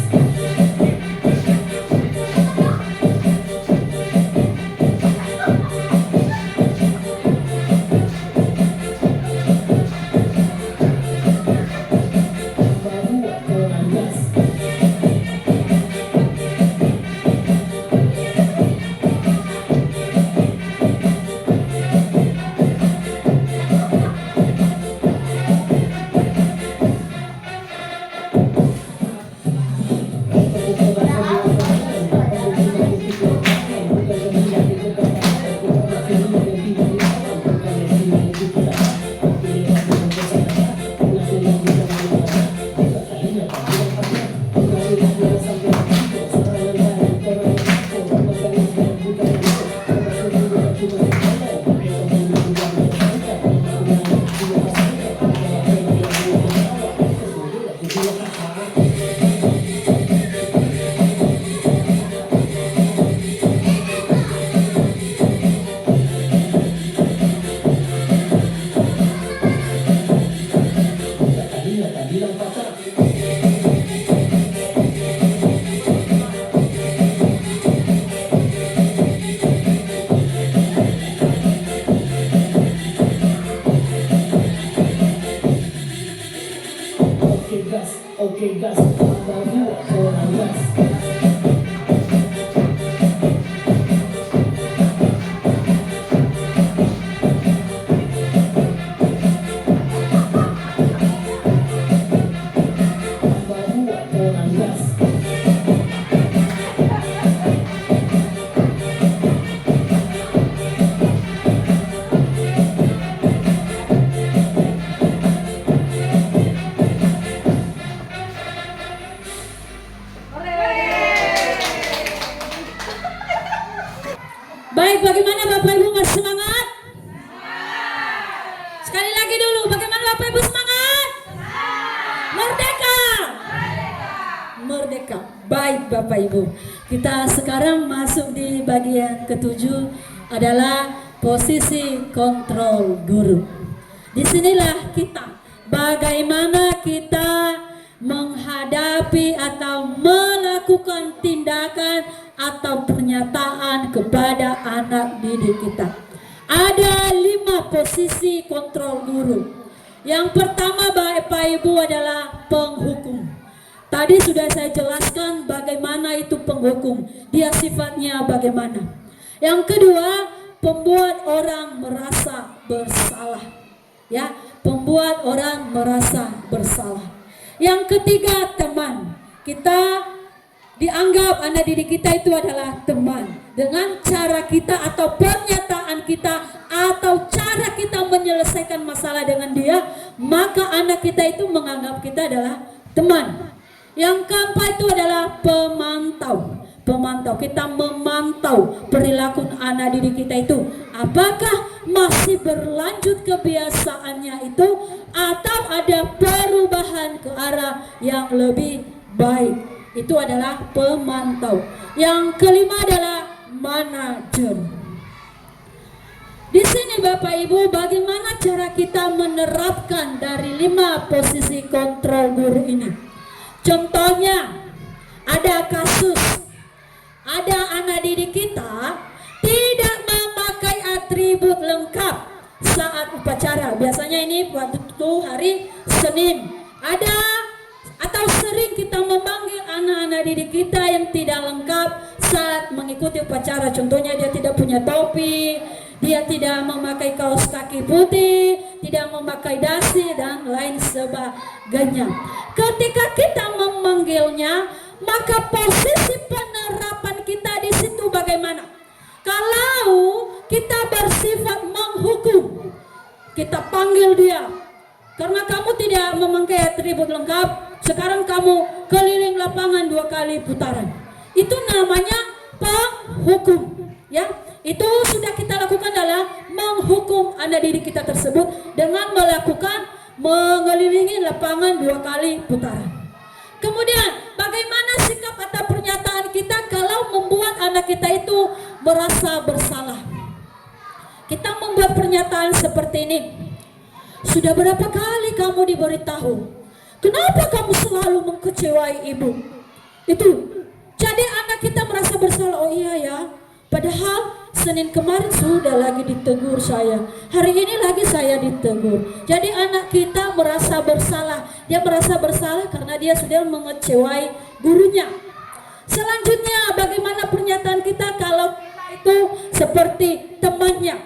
Oke gas, tambah 2 orang gas. Baik, bagaimana Bapak Ibu masih semangat? Sekali lagi dulu, bagaimana Bapak Ibu semangat? Merdeka! Merdeka! Baik Bapak Ibu, kita sekarang masuk di bagian ketujuh adalah posisi kontrol guru. Disinilah kita bagaimana kita menghadapi atau melakukan tindakan atau pernyataan kepada anak didik kita. Ada 5 posisi kontrol guru. Yang pertama Bapak Ibu adalah penghukum. Tadi sudah saya jelaskan bagaimana itu penghukum. Dia sifatnya bagaimana. Yang kedua, pembuat orang merasa bersalah. Ya, pembuat orang merasa bersalah. Yang ketiga, teman. Kita dianggap anak didik kita itu adalah teman. Dengan cara kita atau pernyataan kita atau cara kita menyelesaikan masalah dengan dia, maka anak kita itu menganggap kita adalah teman. Yang keempat itu adalah pemantau. Pemantau, kita memantau perilaku anak didik kita itu. Apakah masih berlanjut kebiasaannya itu atau ada perubahan ke arah yang lebih baik. Itu adalah pemantau. Yang kelima adalah manajer. Di sini Bapak Ibu, bagaimana cara kita menerapkan dari 5 posisi kontrol guru ini? Contohnya, ada kasus, ada anak didik kita tidak memakai atribut lengkap saat upacara. Biasanya ini waktu hari Senin. Ada atau sering kita memanggil anak-anak didik kita yang tidak lengkap saat mengikuti upacara. Contohnya dia tidak punya topi, dia tidak memakai kaos kaki putih, tidak memakai dasi dan lain sebagainya. Ketika kita memanggilnya, maka posisi penerapan kita di situ bagaimana? Kalau kita bersifat menghukum, kita panggil dia, karena kamu tidak memakai atribut lengkap, sekarang kamu keliling lapangan 2 kali putaran. Itu namanya penghukum, ya. Itu sudah kita lakukan adalah menghukum anak didik kita tersebut dengan melakukan mengelilingi lapangan 2 kali putaran. Kemudian bagaimana sikap atau pernyataan kita kalau membuat anak kita itu merasa bersalah? Kita membuat pernyataan seperti ini. Sudah berapa kali kamu diberitahu? Kenapa kamu selalu mengkecewai ibu? Itu. Jadi anak kita merasa bersalah. Oh iya ya. Padahal Senin kemarin sudah lagi ditegur saya. Hari ini lagi saya ditegur. Jadi anak kita merasa bersalah. Dia merasa bersalah karena dia sudah mengecewai gurunya. Selanjutnya, bagaimana pernyataan kita kalau kita itu seperti temannya?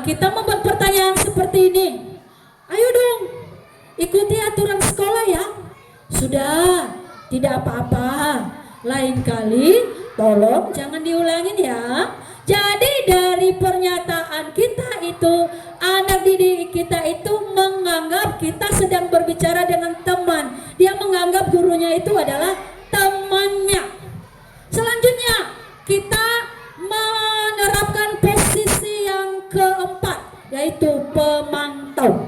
Kita membuat pertanyaan seperti ini. Ayo dong, ikuti aturan sekolah ya. Sudah, tidak apa-apa. Lain kali tolong jangan diulangin ya. Jadi dari pernyataan kita itu, anak didik kita itu menganggap kita sedang berbicara dengan teman. Dia menganggap gurunya itu adalah temannya. Selanjutnya, kita menerapkan posisi yang keempat, yaitu pemantau.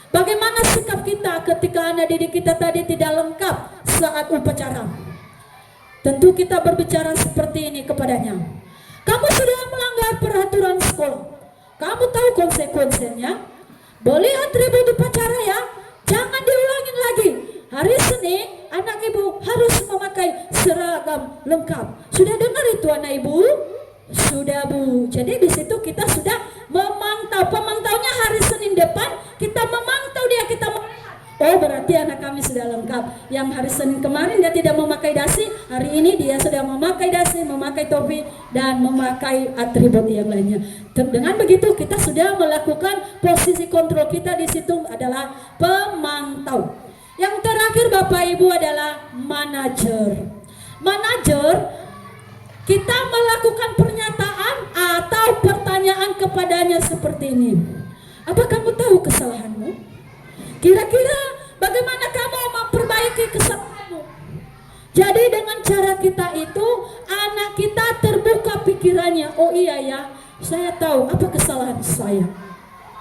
Bagaimana sikap kita ketika anak didik kita tadi tidak lengkap saat upacara? Tentu kita berbicara seperti ini kepadanya. Kamu sudah melanggar peraturan sekolah. Kamu tahu konsekuensinya. Boleh atribut upacara ya. Jangan diulangin lagi. Hari Senin anak ibu harus memakai seragam lengkap. Sudah dengar itu anak ibu? Sudah Bu. Jadi di situ kita sudah memantau. Pemantaunya hari Senin depan kita memantau dia, kita oh berarti anak kami sudah lengkap. Yang hari Senin kemarin dia tidak memakai dasi, hari ini dia sudah memakai dasi, memakai topi dan memakai atribut yang lainnya. Dengan begitu kita sudah melakukan posisi kontrol kita di situ adalah pemantau. Yang terakhir Bapak Ibu adalah manajer. Manajer, kita melakukan pernyataan atau pertanyaan kepadanya seperti ini. Apa kamu tahu kesalahanmu? Kira-kira bagaimana kamu memperbaiki kesalahanmu? Jadi dengan cara kita itu, anak kita terbuka pikirannya. Oh iya ya, saya tahu apa kesalahan saya.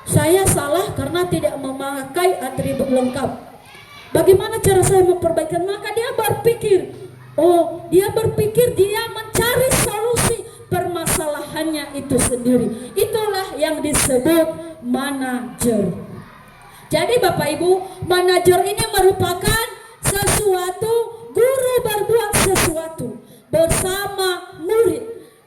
Saya salah karena tidak memakai atribut lengkap. Bagaimana cara saya memperbaikikan? Maka dia berpikir, Oh, dia berpikir dia mencari solusi permasalahannya itu sendiri. Itulah yang disebut manajer. Jadi Bapak Ibu, manajer ini merupakan sesuatu, guru berbuat sesuatu bersama murid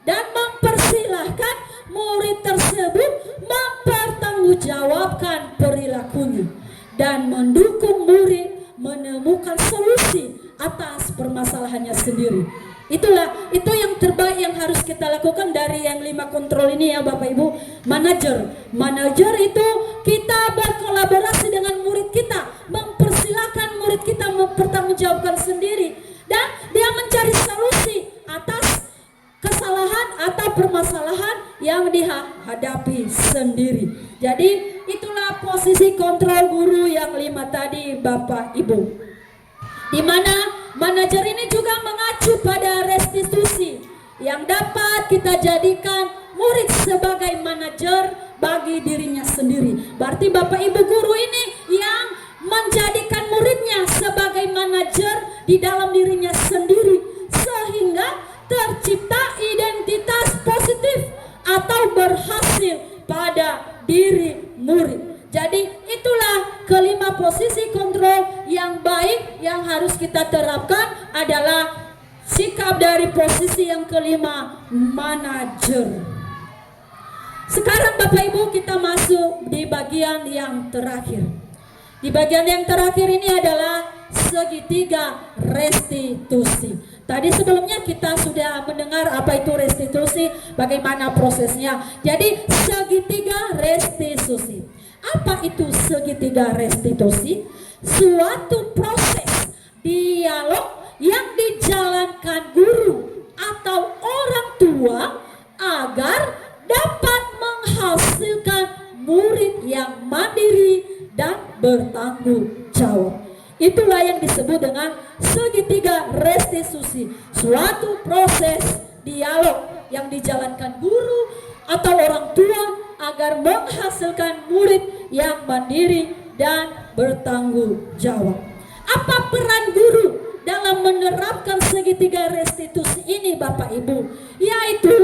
dan mempersilahkan murid tersebut mempertanggungjawabkan perilakunya dan mendukung murid menemukan solusi atas permasalahannya sendiri. Itu yang terbaik yang harus kita lakukan dari yang 5 kontrol ini ya Bapak Ibu. Manajer itu kita berkolaborasi dengan murid kita, mempersilahkan murid kita mempertanggungjawabkan sendiri dan dia mencari solusi atas kesalahan atau permasalahan yang dihadapi sendiri. Jadi itulah posisi kontrol guru yang 5 tadi Bapak Ibu, di mana manajer ini juga mengacu pada restitusi yang dapat kita jadikan murid sebagai manajer bagi dirinya sendiri. Berarti Bapak Ibu guru ini yang menjadikan muridnya sebagai manajer di dalam dirinya sendiri, sehingga tercipta identitas positif atau berhasil pada diri murid. Jadi itulah kelima posisi kontrol yang baik yang harus kita terapkan adalah sikap dari posisi yang kelima, manajer. Sekarang Bapak Ibu kita masuk di bagian yang terakhir. Di bagian yang terakhir ini adalah segitiga restitusi. Tadi sebelumnya kita sudah mendengar apa itu restitusi, bagaimana prosesnya. Jadi segitiga restitusi. Apa itu segitiga restitusi? Suatu proses dialog yang dijalankan guru atau orang tua agar dapat menghasilkan murid yang mandiri dan bertanggung jawab. Itulah yang disebut dengan segitiga restitusi. Suatu proses dialog yang dijalankan guru atau orang tua agar menghasilkan murid yang mandiri dan bertanggung jawab. Apa peran guru dalam menerapkan segitiga restitusi ini Bapak Ibu? Yaitu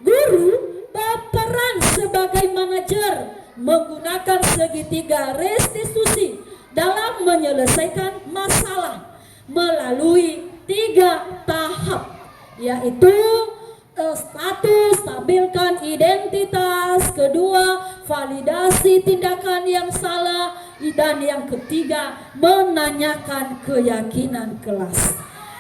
guru berperan sebagai manajer menggunakan segitiga restitusi dalam menyelesaikan masalah melalui 3 tahap, yaitu status, stabilkan identitas, kedua validasi tindakan yang salah, dan yang ketiga menanyakan keyakinan kelas.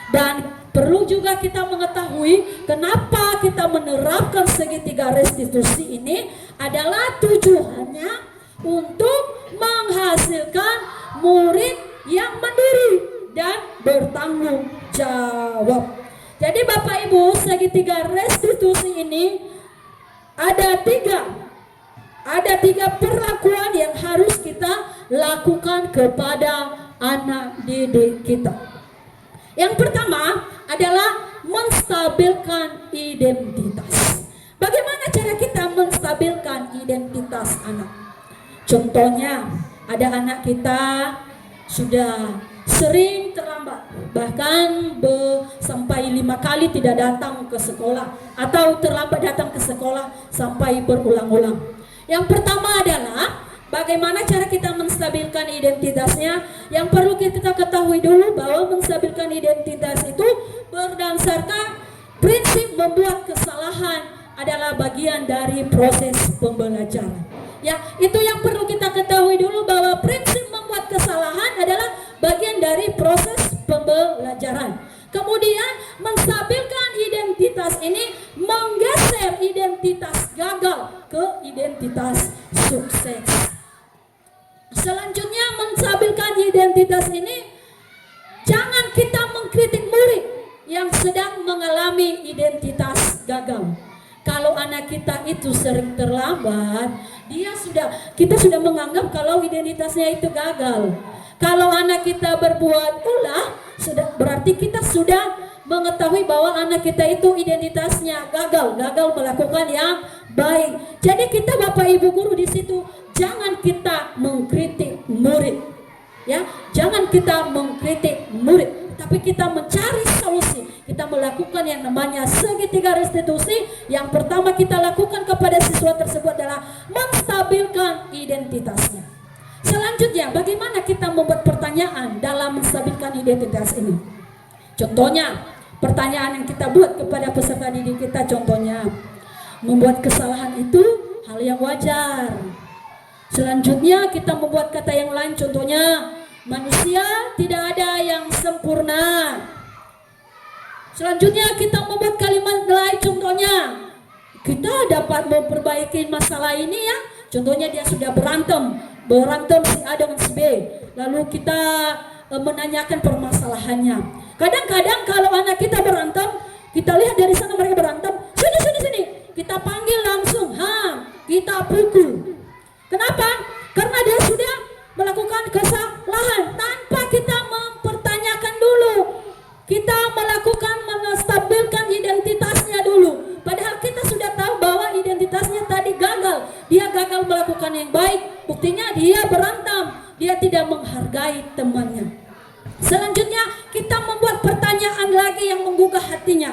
Dan perlu juga kita mengetahui kenapa kita menerapkan segitiga restitusi ini adalah tujuannya untuk menghasilkan murid yang mandiri dan bertanggung jawab. Jadi Bapak Ibu, segitiga restitusi ini ada tiga perlakuan yang harus kita lakukan kepada anak didik kita. Yang pertama adalah menstabilkan identitas. Bagaimana cara kita menstabilkan identitas anak? Contohnya, ada anak kita sudah sering terlambat, bahkan sampai 5 kali tidak datang ke sekolah atau terlambat datang ke sekolah sampai berulang-ulang. Yang pertama adalah bagaimana cara kita menstabilkan identitasnya. Yang perlu kita ketahui dulu bahwa menstabilkan identitas itu berdasarkan prinsip membuat kesalahan adalah bagian dari proses pembelajaran. Ya, itu yang perlu kita ketahui dulu bahwa prinsip membuat kesalahan adalah bagian dari proses pembelajaran. Kemudian menstabilkan identitas ini menggeser identitas gagal ke identitas sukses. Selanjutnya menstabilkan identitas ini jangan kita mengkritik murid yang sedang mengalami identitas gagal. Kalau anak kita itu sering terlambat, kita sudah menganggap kalau identitasnya itu gagal. Kalau anak kita berbuat ulah, berarti kita sudah mengetahui bahwa anak kita itu identitasnya gagal melakukan yang baik. Jadi kita Bapak Ibu guru di situ jangan kita mengkritik murid, ya, jangan kita mengkritik murid, tapi kita mencari solusi dilakukan yang namanya segitiga restitusi. Yang pertama kita lakukan kepada siswa tersebut adalah menstabilkan identitasnya. Selanjutnya, bagaimana kita membuat pertanyaan dalam menstabilkan identitas ini? Contohnya, pertanyaan yang kita buat kepada peserta didik kita, contohnya, membuat kesalahan itu hal yang wajar. Selanjutnya, kita membuat kata yang lain, contohnya, manusia tidak ada yang sempurna. Selanjutnya, kita membuat kalimat lain, contohnya, kita dapat memperbaiki masalah ini ya. Contohnya, dia sudah berantem si A dengan si B. Lalu kita menanyakan permasalahannya. Kadang-kadang kalau anak kita berantem, kita lihat dari sana mereka berantem, sini. Kita panggil langsung, kita pukul. Kenapa? Karena dia sudah melakukan kesalahan tanpa kita mempertanyakan dulu. Kita melakukan menstabilkan identitasnya dulu. Padahal kita sudah tahu bahwa identitasnya tadi gagal. Dia gagal melakukan yang baik. Buktinya dia berantem. Dia tidak menghargai temannya. Selanjutnya kita membuat pertanyaan lagi yang menggugah hatinya.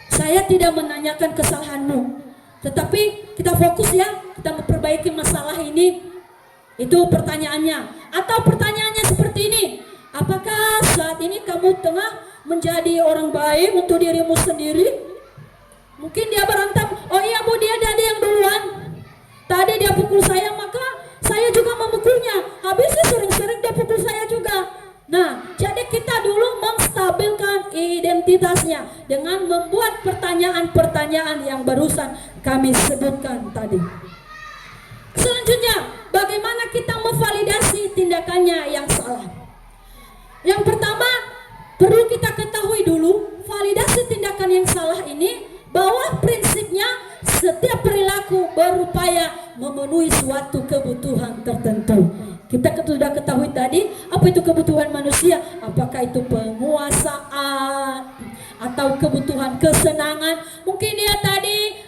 Saya tidak menanyakan kesalahanmu, tetapi kita fokus ya, kita memperbaiki masalah ini. Itu pertanyaannya. Atau pertanyaannya seperti ini, apakah saat ini kamu tengah menjadi orang baik untuk dirimu sendiri? Mungkin dia berantem, oh iya bu, dia tadi yang duluan, tadi dia pukul saya, maka saya juga memukulnya, habisnya sering-sering dia pukul saya juga. Nah, jadi kita dulu menstabilkan identitasnya dengan membuat pertanyaan-pertanyaan yang barusan kami sebutkan tadi. Selanjutnya, bagaimana kita memvalidasi tindakannya yang salah? Yang pertama, perlu kita ketahui dulu, validasi tindakan yang salah ini bahwa prinsipnya setiap perilaku berupaya memenuhi suatu kebutuhan tertentu. Kita sudah ketahui tadi apa itu kebutuhan manusia, apakah itu penguasaan atau kebutuhan kesenangan. Mungkin dia tadi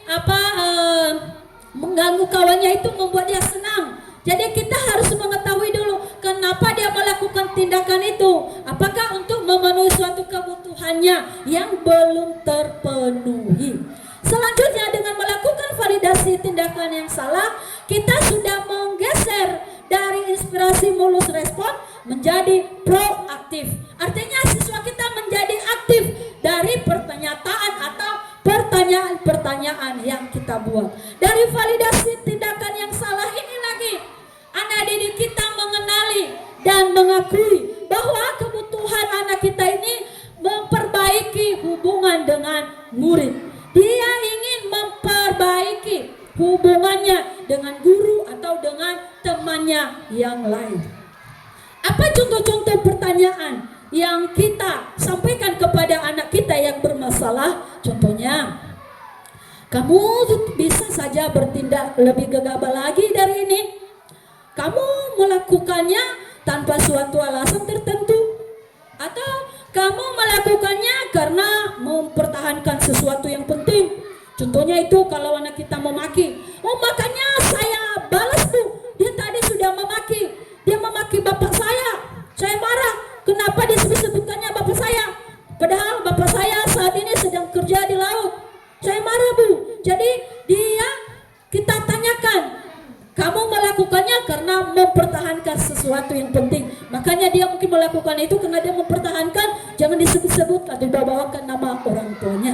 mengganggu kawannya itu membuat dia senang. Jadi kita harus mengetahui dulu kenapa dia melakukan tindakan itu. Apakah untuk memenuhi suatu kebutuhannya yang belum terpenuhi. Selanjutnya, dengan melakukan validasi tindakan yang salah, kita sudah menggeser dari inspirasi mulus respon menjadi proaktif. Artinya siswa kita menjadi aktif dari pernyataan atau pertanyaan-pertanyaan yang kita buat. Dari validasi tindakan yang salah ini lagi, anak didik kita mengenali dan mengakui bahwa kebutuhan anak kita ini memperbaiki hubungan dengan murid. Dia ingin memperbaiki hubungannya dengan guru atau dengan temannya yang lain. Apa contoh-contoh pertanyaan yang kita sampaikan kepada anak kita yang bermasalah? Contohnya, kamu bisa saja bertindak lebih gegabah lagi dari ini. Kamu melakukannya tanpa suatu alasan tertentu, atau kamu melakukannya karena mempertahankan sesuatu yang penting. Contohnya itu kalau anak kita memaki, oh makanya saya balas bu, dia tadi sudah memaki, dia memaki bapak saya marah, kenapa disebut-sebutkannya bapak saya, padahal bapak saya saat ini sedang kerja di laut, saya marah bu. Jadi kita tanyakan, kamu melakukannya karena mempertahankan sesuatu yang penting, makanya dia mungkin melakukan itu karena dia mempertahankan, jangan disebut-sebut atau dibawa-bawakan nama orang tuanya.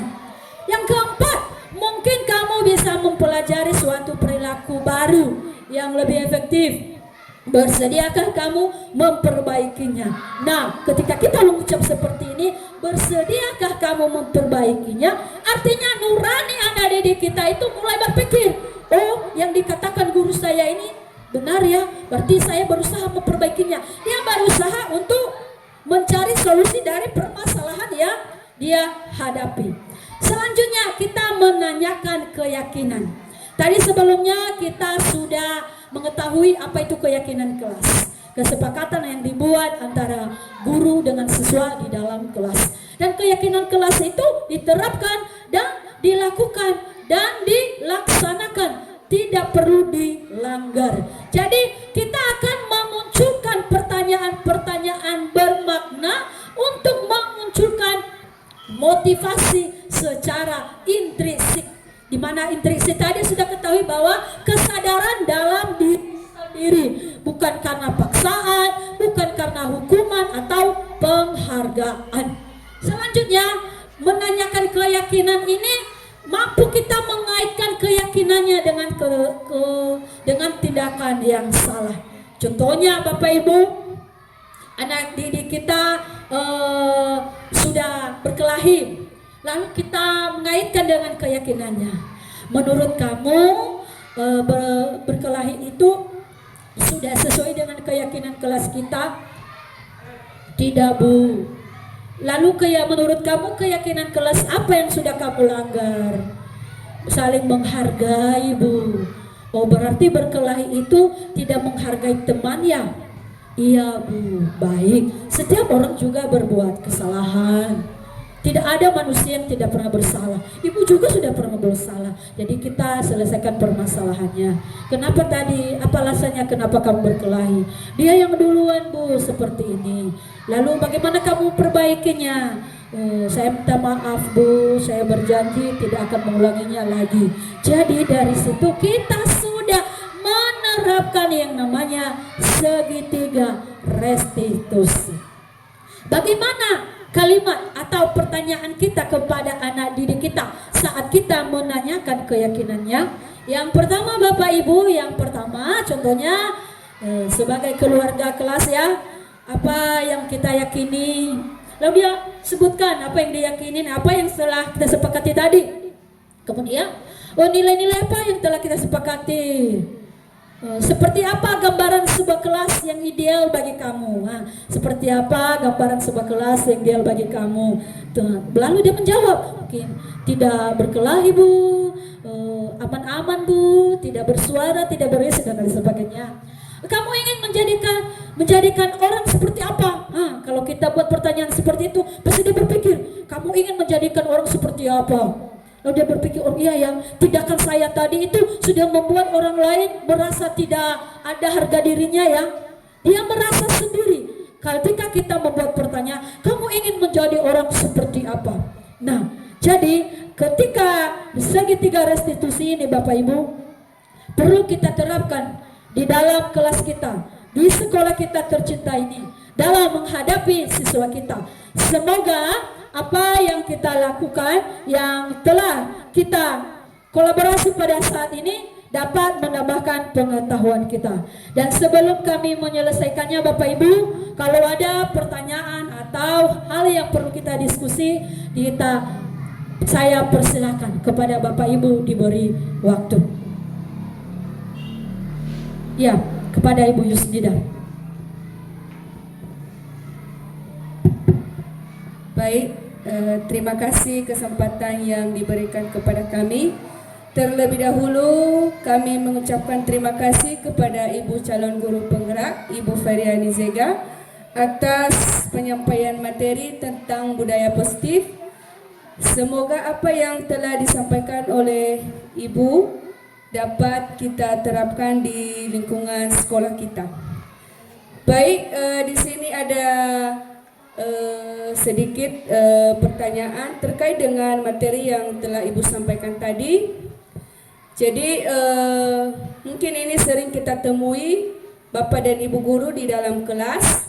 Yang keempat, mungkin kamu bisa mempelajari suatu perilaku baru yang lebih efektif. Bersediakah kamu memperbaikinya? Nah, ketika kita mengucap seperti ini, bersediakah kamu memperbaikinya? Artinya nurani anak didik kita itu mulai berpikir, oh yang dikatakan guru saya ini benar ya, berarti saya berusaha memperbaikinya. Dia berusaha untuk mencari solusi dari permasalahan yang dia hadapi. Selanjutnya kita menanyakan keyakinan. Tadi sebelumnya kita sudah mengetahui apa itu keyakinan kelas, kesepakatan yang dibuat antara guru dengan siswa di dalam kelas. Dan keyakinan kelas itu diterapkan dan dilakukan dan dilaksanakan, tidak perlu dilanggar. Jadi kita akan memunculkan pertanyaan-pertanyaan bermakna untuk memunculkan motivasi anak instruksi tadi sudah ketahui bahwa kesadaran dalam diri sendiri, bukan karena paksaan, bukan karena hukuman atau penghargaan. Selanjutnya, menanyakan keyakinan ini mampu kita mengaitkan keyakinannya dengan tindakan yang salah. Contohnya Bapak Ibu, anak didik kita sudah berkelahi, lalu kita mengaitkan dengan keyakinannya. Menurut kamu berkelahi itu sudah sesuai dengan keyakinan kelas kita? Tidak, Bu. Lalu menurut kamu keyakinan kelas apa yang sudah kamu langgar? Saling menghargai, Bu. Oh, berarti berkelahi itu tidak menghargai teman ya? Iya, Bu. Baik. Setiap orang juga berbuat kesalahan. Tidak ada manusia yang tidak pernah bersalah. Ibu juga sudah pernah bersalah. Jadi kita selesaikan permasalahannya. Kenapa tadi? Apa alasannya kenapa kamu berkelahi? Dia yang duluan, Bu, seperti ini. Lalu bagaimana kamu perbaikinya? Saya minta maaf, Bu. Saya berjanji tidak akan mengulanginya lagi. Jadi dari situ kita sudah menerapkan yang namanya segitiga restitusi. Bagaimana kalimat atau pertanyaan kita kepada anak didik kita saat kita menanyakan keyakinannya? Yang pertama Bapak Ibu, yang pertama contohnya sebagai keluarga kelas ya, apa yang kita yakini, lalu dia sebutkan apa yang diyakini, apa yang telah kita sepakati tadi. Kemudian nilai-nilai apa yang telah kita sepakati. Seperti apa gambaran sebuah kelas yang ideal bagi kamu? Seperti apa gambaran sebuah kelas yang ideal bagi kamu? Lalu dia menjawab, mungkin tidak berkelahi, Bu, aman-aman, Bu, tidak bersuara, tidak berisik dan lain sebagainya. Kamu ingin menjadikan orang seperti apa? Kalau kita buat pertanyaan seperti itu, pasti dia berpikir, kamu ingin menjadikan orang seperti apa? Lalu dia berpikir, oh iya ya, tindakan saya tadi itu sudah membuat orang lain merasa tidak ada harga dirinya ya. Dia merasa sendiri. Ketika kita membuat pertanyaan, kamu ingin menjadi orang seperti apa? Nah, jadi ketika segitiga restitusi ini Bapak Ibu, perlu kita terapkan di dalam kelas kita, di sekolah kita tercinta ini, dalam menghadapi siswa kita. Semoga apa yang kita lakukan, yang telah kita kolaborasi pada saat ini dapat menambahkan pengetahuan kita. Dan sebelum kami menyelesaikannya Bapak Ibu, kalau ada pertanyaan atau hal yang perlu kita diskusi, saya persilakan kepada Bapak Ibu diberi waktu. Ya, kepada Ibu Yusnida. Baik, terima kasih kesempatan yang diberikan kepada kami. Terlebih dahulu kami mengucapkan terima kasih kepada Ibu calon guru penggerak, Ibu Feryani Zega, atas penyampaian materi tentang budaya positif. Semoga apa yang telah disampaikan oleh Ibu dapat kita terapkan di lingkungan sekolah kita. Baik, di sini ada sedikit pertanyaan terkait dengan materi yang telah Ibu sampaikan tadi. Jadi mungkin ini sering kita temui Bapak dan Ibu guru di dalam kelas.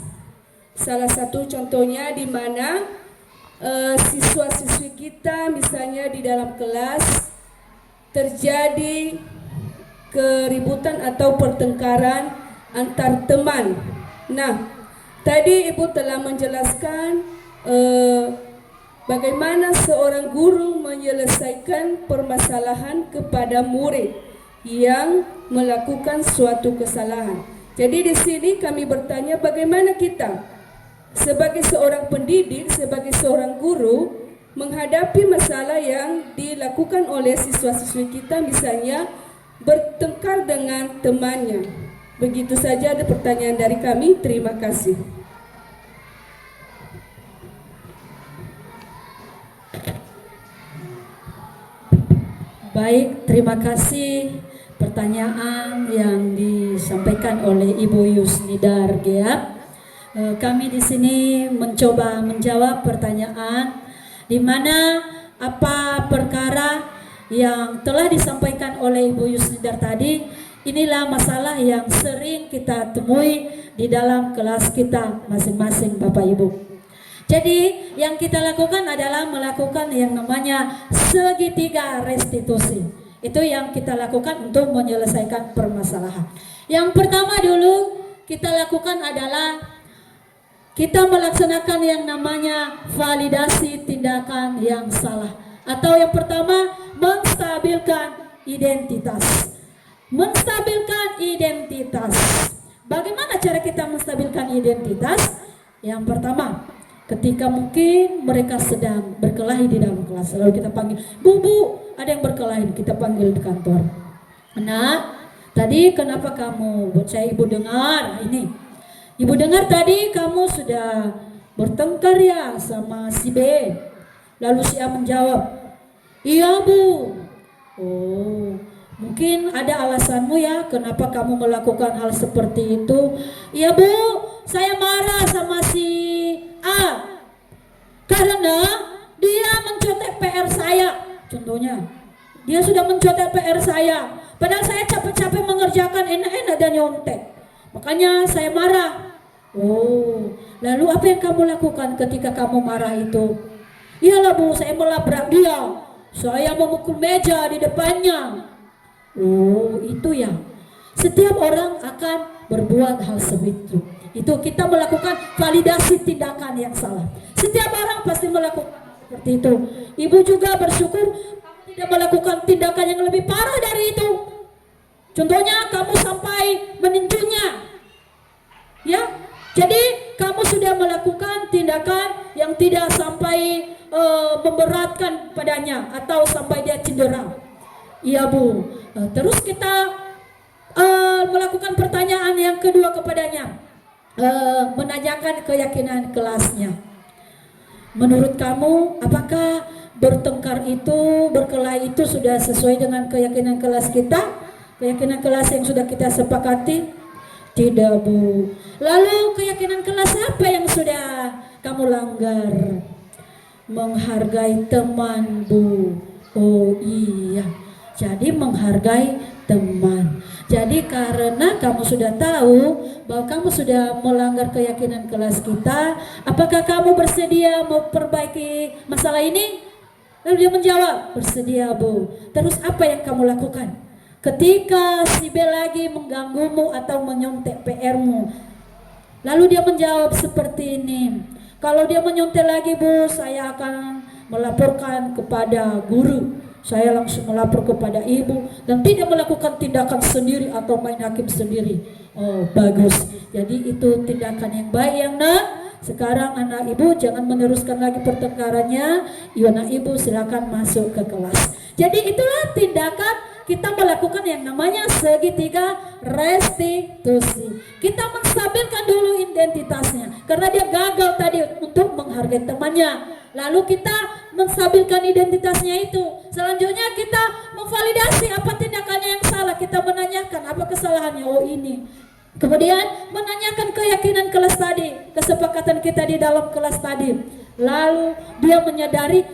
Salah satu contohnya di mana siswa-siswi kita misalnya di dalam kelas terjadi keributan atau pertengkaran antar teman. Nah, tadi Ibu telah menjelaskan bagaimana seorang guru menyelesaikan permasalahan kepada murid yang melakukan suatu kesalahan. Jadi di sini kami bertanya bagaimana kita sebagai seorang pendidik, sebagai seorang guru menghadapi masalah yang dilakukan oleh siswa-siswi kita, misalnya bertengkar dengan temannya. Begitu saja ada pertanyaan dari kami. Terima kasih. Baik, terima kasih pertanyaan yang disampaikan oleh Ibu Yusnida Argeat. Kami di sini mencoba menjawab pertanyaan di mana apa perkara yang telah disampaikan oleh Ibu Yusnidar tadi, inilah masalah yang sering kita temui di dalam kelas kita masing-masing Bapak Ibu. Jadi yang kita lakukan adalah melakukan yang namanya segitiga restitusi. Itu yang kita lakukan untuk menyelesaikan permasalahan. Yang pertama dulu kita lakukan adalah kita melaksanakan yang namanya validasi tindakan yang salah. Atau yang pertama, menstabilkan identitas. Menstabilkan identitas. Bagaimana cara kita menstabilkan identitas? Yang pertama, ketika mungkin mereka sedang berkelahi di dalam kelas, lalu kita panggil, Bu, ada yang berkelahi, kita panggil di kantor. Nah, tadi kenapa kamu? Buat saya Ibu dengar ini. Ibu dengar tadi kamu sudah bertengkar ya sama si B. Lalu si A menjawab, iya Bu. Oh, mungkin ada alasanmu ya kenapa kamu melakukan hal seperti itu. Iya Bu, saya marah sama si A karena dia mencontek PR saya. Contohnya, dia sudah mencontek PR saya, padahal saya capek-capek mengerjakan enak-enak dan nyontek. Makanya saya marah. Oh, lalu apa yang kamu lakukan ketika kamu marah itu? Iyalah Bu, saya melabrak dia. Saya memukul meja di depannya. Oh, itu ya. Setiap orang akan berbuat hal seperti itu. Itu kita melakukan validasi tindakan yang salah. Setiap orang pasti melakukan seperti itu. Ibu juga bersyukur tidak melakukan tindakan yang lebih parah dari itu. Contohnya kamu sampai meninjunya. Ya, jadi kamu sudah melakukan tindakan yang tidak sampai memberatkan padanya atau sampai dia cedera. Iya Bu. Terus kita melakukan pertanyaan yang kedua kepadanya, menanyakan keyakinan kelasnya. Menurut kamu, apakah bertengkar itu, berkelahi itu sudah sesuai dengan keyakinan kelas kita? Keyakinan kelas yang sudah kita sepakati? Tidak Bu. Lalu keyakinan kelas apa yang sudah kamu langgar? Menghargai teman Bu. Oh iya, jadi menghargai teman. Jadi karena kamu sudah tahu bahwa kamu sudah melanggar keyakinan kelas kita, apakah kamu bersedia memperbaiki masalah ini? Lalu dia menjawab, bersedia Bu. Terus apa yang kamu lakukan? Ketika si B lagi mengganggumu atau menyontek PR-mu, lalu dia menjawab seperti ini, kalau dia menyontek lagi Bu, saya akan melaporkan kepada guru. Saya langsung melapor kepada ibu dan tidak melakukan tindakan sendiri atau main hakim sendiri. Oh, bagus. Jadi itu tindakan yang baik yang nak. Sekarang anak ibu jangan meneruskan lagi pertengkarannya. Anak ibu silakan masuk ke kelas. Jadi itulah tindakan kita melakukan yang namanya segitiga restitusi. Kita menstabilkan dulu identitasnya karena dia gagal tadi untuk menghargai temannya. Lalu kita menstabilkan identitasnya itu. Selanjutnya kita memvalidasi apa tindakannya yang salah. Kita menanyakan apa kesalahannya. Oh ini. Kemudian menanyakan keyakinan kelas tadi, kesepakatan kita di dalam kelas tadi. Lalu dia menyadari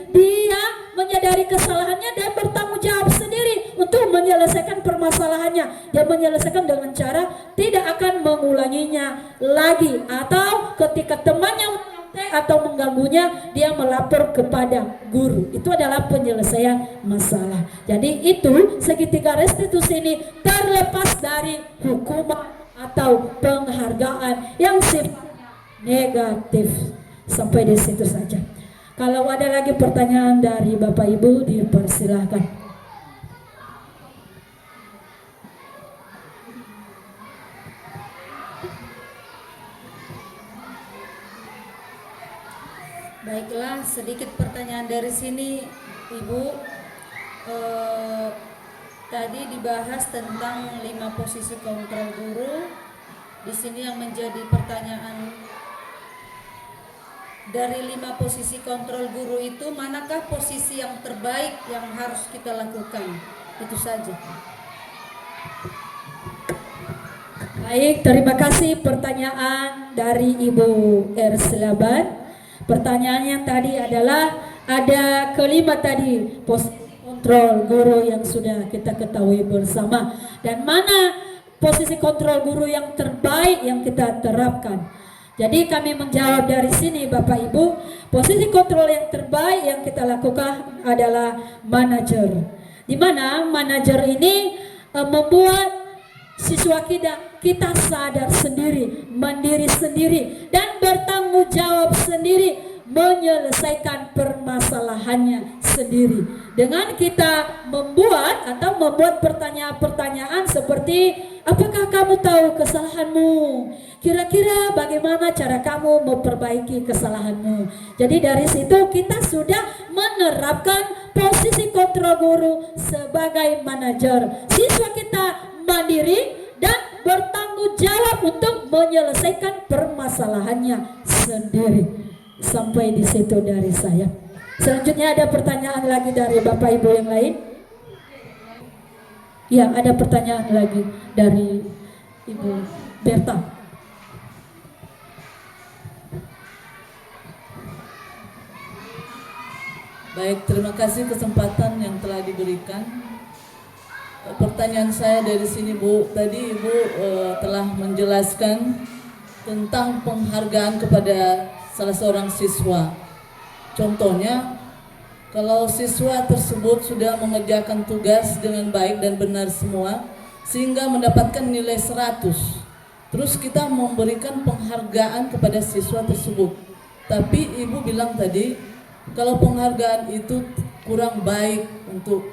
kesalahannya dan bertanggung jawab sendiri untuk menyelesaikan permasalahannya. Dia menyelesaikan dengan cara tidak akan mengulanginya lagi, atau ketika temannya atau mengganggunya dia melapor kepada guru. Itu adalah penyelesaian masalah. Jadi itu segitiga restitusi ini terlepas dari hukuman atau penghargaan yang sifatnya negatif. Sampai di situ saja. Kalau ada lagi pertanyaan dari Bapak Ibu dipersilahkan. Baiklah, sedikit pertanyaan dari sini, Ibu. Tadi dibahas tentang 5 posisi kontrol guru. Di sini yang menjadi pertanyaan, dari 5 posisi kontrol guru itu manakah posisi yang terbaik yang harus kita lakukan? Itu saja. Baik, terima kasih pertanyaan dari Ibu Ersilaban. Pertanyaan yang tadi adalah ada kelima tadi posisi kontrol guru yang sudah kita ketahui bersama, dan mana posisi kontrol guru yang terbaik yang kita terapkan. Jadi kami menjawab dari sini Bapak Ibu, posisi kontrol yang terbaik yang kita lakukan adalah manajer. Di mana manajer ini membuat siswa kita sadar sendiri, mandiri sendiri, dan bertanggung jawab sendiri menyelesaikan permasalahannya sendiri. Dengan kita membuat pertanyaan-pertanyaan seperti, apakah kamu tahu kesalahanmu? Kira-kira bagaimana cara kamu memperbaiki kesalahanmu? Jadi dari situ kita sudah menerapkan posisi kontrol guru sebagai manajer. Siswa kita mandiri dan bertanggung jawab untuk menyelesaikan permasalahannya sendiri. Sampai di situ dari saya. Selanjutnya ada pertanyaan lagi dari Bapak Ibu yang lain? Ya, ada pertanyaan lagi dari Ibu Berta. Baik, terima kasih kesempatan yang telah diberikan. Pertanyaan saya dari sini Bu, tadi Ibu telah menjelaskan tentang penghargaan kepada salah seorang siswa. Contohnya, kalau siswa tersebut sudah mengerjakan tugas dengan baik dan benar semua, sehingga mendapatkan nilai 100, terus kita memberikan penghargaan kepada siswa tersebut. Tapi Ibu bilang tadi, kalau penghargaan itu kurang baik untuk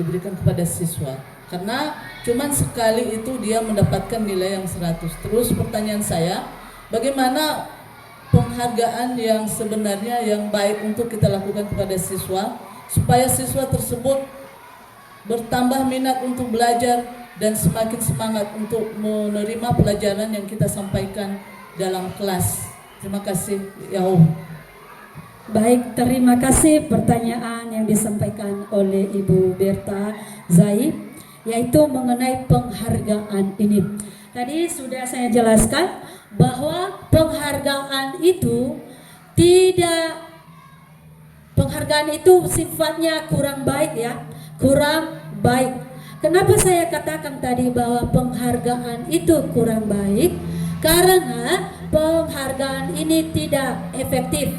diberikan kepada siswa, karena cuman sekali itu dia mendapatkan nilai yang 100. Terus pertanyaan saya, bagaimana penghargaan yang sebenarnya yang baik untuk kita lakukan kepada siswa, supaya siswa tersebut bertambah minat untuk belajar dan semakin semangat untuk menerima pelajaran yang kita sampaikan dalam kelas. Terima kasih ya Om. Baik, terima kasih pertanyaan yang disampaikan oleh Ibu Berta Zaid, yaitu mengenai penghargaan ini. Tadi sudah saya jelaskan bahwa penghargaan itu sifatnya kurang baik ya, kurang baik. Kenapa saya katakan tadi bahwa penghargaan itu kurang baik? Karena penghargaan ini tidak efektif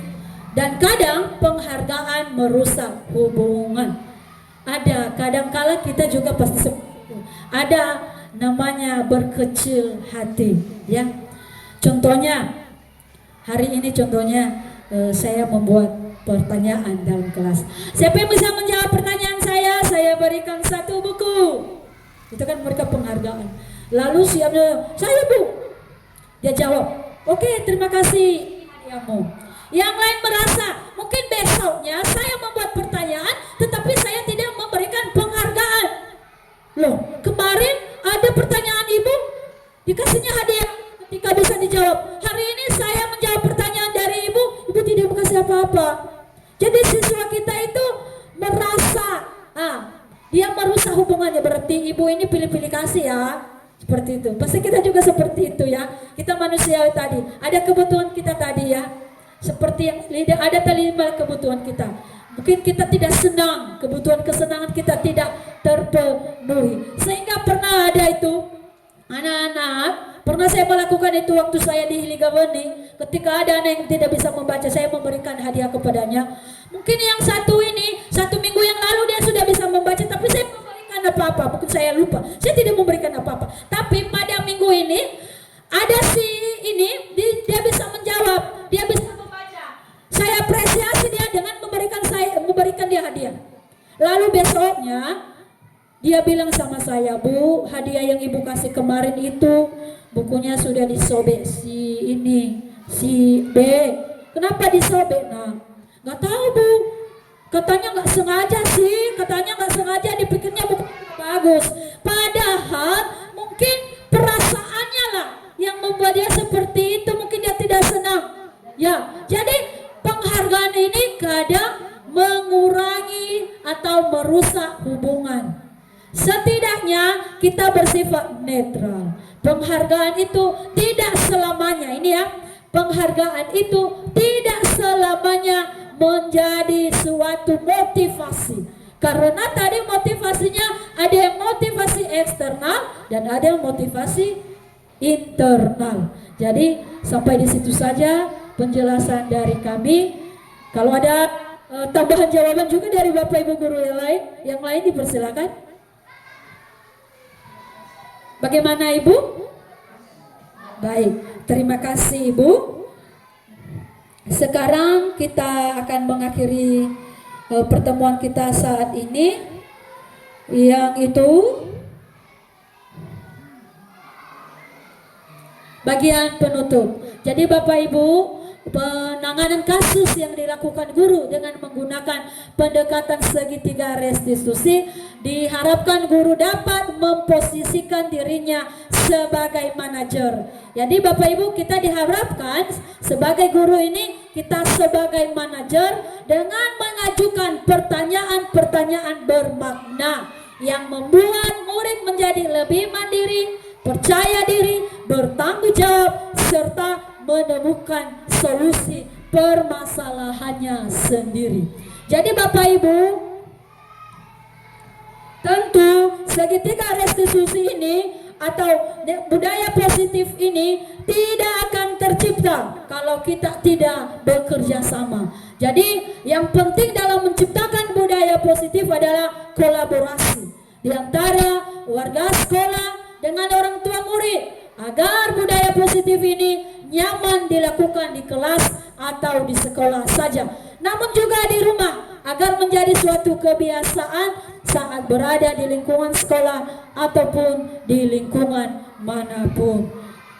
dan kadang penghargaan merusak hubungan. Ada kadangkala kita juga pasti ada namanya berkecil hati ya. Contohnya hari ini saya membuat pertanyaan dalam kelas. Siapa yang bisa menjawab pertanyaan saya berikan 1 buku. Itu kan mereka penghargaan. Lalu siapnya, saya Bu. Dia jawab, oke, terima kasih hadiahmu. Yang lain merasa mungkin besoknya saya membuat pertanyaan tetapi saya tidak memberikan penghargaan. Loh, kemarin ada pertanyaan Ibu dikasihnya hadiah ketika bisa dijawab. Hari ini saya menjawab pertanyaan dari Ibu tidak kasih apa-apa. Jadi siswa kita itu merasa dia merusak hubungannya. Berarti Ibu ini pilih-pilih kasih ya. Seperti itu. Pasti kita juga seperti itu ya. Kita manusia tadi. Ada kebutuhan kita tadi ya. Seperti yang ada 5 kebutuhan kita. Mungkin kita tidak senang, kesenangan kita tidak terpenuhi. Sehingga pernah ada itu anak-anak, pernah saya melakukan itu waktu saya di Liga Bening. Ketika ada anak yang tidak bisa membaca, saya memberikan hadiah kepadanya. Mungkin yang satu ini, 1 minggu yang lalu dia sudah bisa membaca, tapi saya memberikan apa-apa. Mungkin saya lupa, saya tidak memberikan apa-apa. Tapi pada minggu ini, ada si ini, dia bisa menjawab, dia bisa membaca. Saya apresiasi dia dengan memberikan dia hadiah. Lalu besoknya, dia bilang sama saya, Bu, hadiah yang Ibu kasih kemarin itu bukunya sudah disobek si B. Kenapa disobek? Nah, nggak tahu Bu. Katanya nggak sengaja sih. Katanya nggak sengaja, dipikirnya buku bagus. Padahal mungkin perasaannya lah yang membuat dia seperti itu. Mungkin dia tidak senang. Ya, jadi penghargaan ini kadang mengurangi atau merusak hubungan. Setidaknya kita bersifat netral. Penghargaan itu tidak selamanya, ini ya, penghargaan itu tidak selamanya menjadi suatu motivasi. Karena tadi motivasinya ada yang motivasi eksternal dan ada yang motivasi internal. Jadi sampai di situ saja penjelasan dari kami. Kalau ada tambahan jawaban juga dari Bapak Ibu guru yang lain dipersilakan. Bagaimana Ibu? Baik, terima kasih Ibu. Sekarang kita akan mengakhiri pertemuan kita saat ini, yang itu bagian penutup. Jadi Bapak Ibu, penanganan kasus yang dilakukan guru dengan menggunakan pendekatan segitiga restitusi, diharapkan guru dapat memposisikan dirinya sebagai manajer. Jadi Bapak Ibu, kita diharapkan sebagai guru ini, kita sebagai manajer dengan mengajukan pertanyaan-pertanyaan bermakna yang membuat murid menjadi lebih mandiri, percaya diri, bertanggung jawab, serta menemukan solusi permasalahannya sendiri. Jadi Bapak Ibu, tentu segitiga restitusi ini atau budaya positif ini tidak akan tercipta kalau kita tidak bekerja sama. Jadi yang penting dalam menciptakan budaya positif adalah kolaborasi di antara warga sekolah dengan orang tua murid, agar budaya positif ini nyaman dilakukan di kelas atau di sekolah saja, namun juga di rumah, agar menjadi suatu kebiasaan saat berada di lingkungan sekolah ataupun di lingkungan manapun.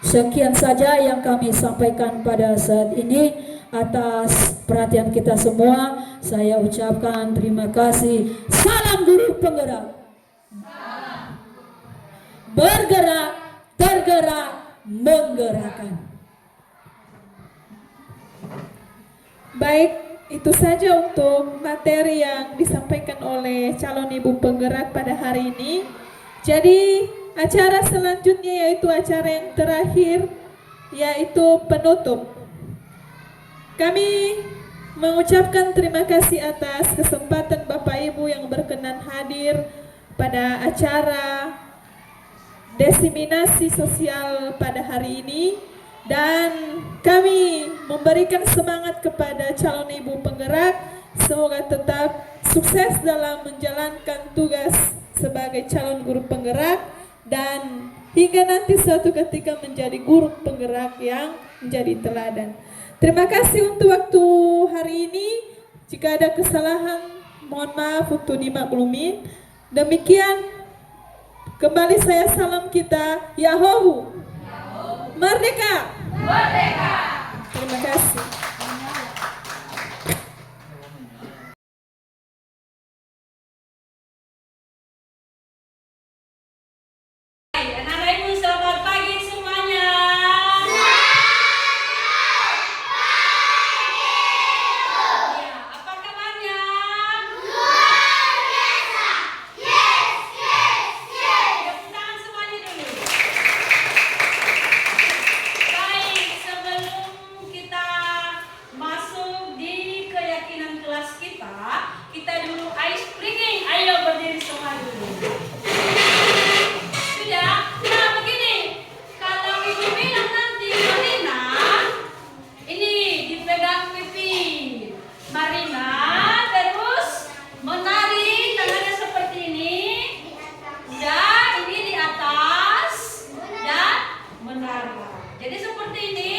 Sekian saja yang kami sampaikan pada saat ini. Atas perhatian kita semua, saya ucapkan terima kasih. Salam guru penggerak. Bergerak, tergerak, menggerakkan. Baik, itu saja untuk materi yang disampaikan oleh calon ibu penggerak pada hari ini. Jadi acara selanjutnya yaitu acara yang terakhir, yaitu penutup. Kami mengucapkan terima kasih atas kesempatan Bapak Ibu yang berkenan hadir pada acara diseminasi sosial pada hari ini, dan kami memberikan semangat kepada calon ibu penggerak. Semoga tetap sukses dalam menjalankan tugas sebagai calon guru penggerak, dan hingga nanti suatu ketika menjadi guru penggerak yang menjadi teladan. Terima kasih untuk waktu hari ini. Jika ada kesalahan, mohon maaf untuk dimaklumi. Demikian, kembali saya salam kita, Yahohu, Merdeka! Merdeka! Terima kasih. Anak-anak ibu, selamat pagi semuanya. Ya, apa kabarnya? Luar biasa. Yes, yes, yes. Tepuk tangan semuanya dulu. Baik, sebelum kita masuk di keyakinan kelas kita dulu ice breaking. Ayo berdiri semua dulu. Sudah? Nah begini, kalau ibu bilang nanti Marina, ini dipegang pipi Marina, terus menari tangannya seperti ini, dan ini di atas dan menari. Jadi seperti ini,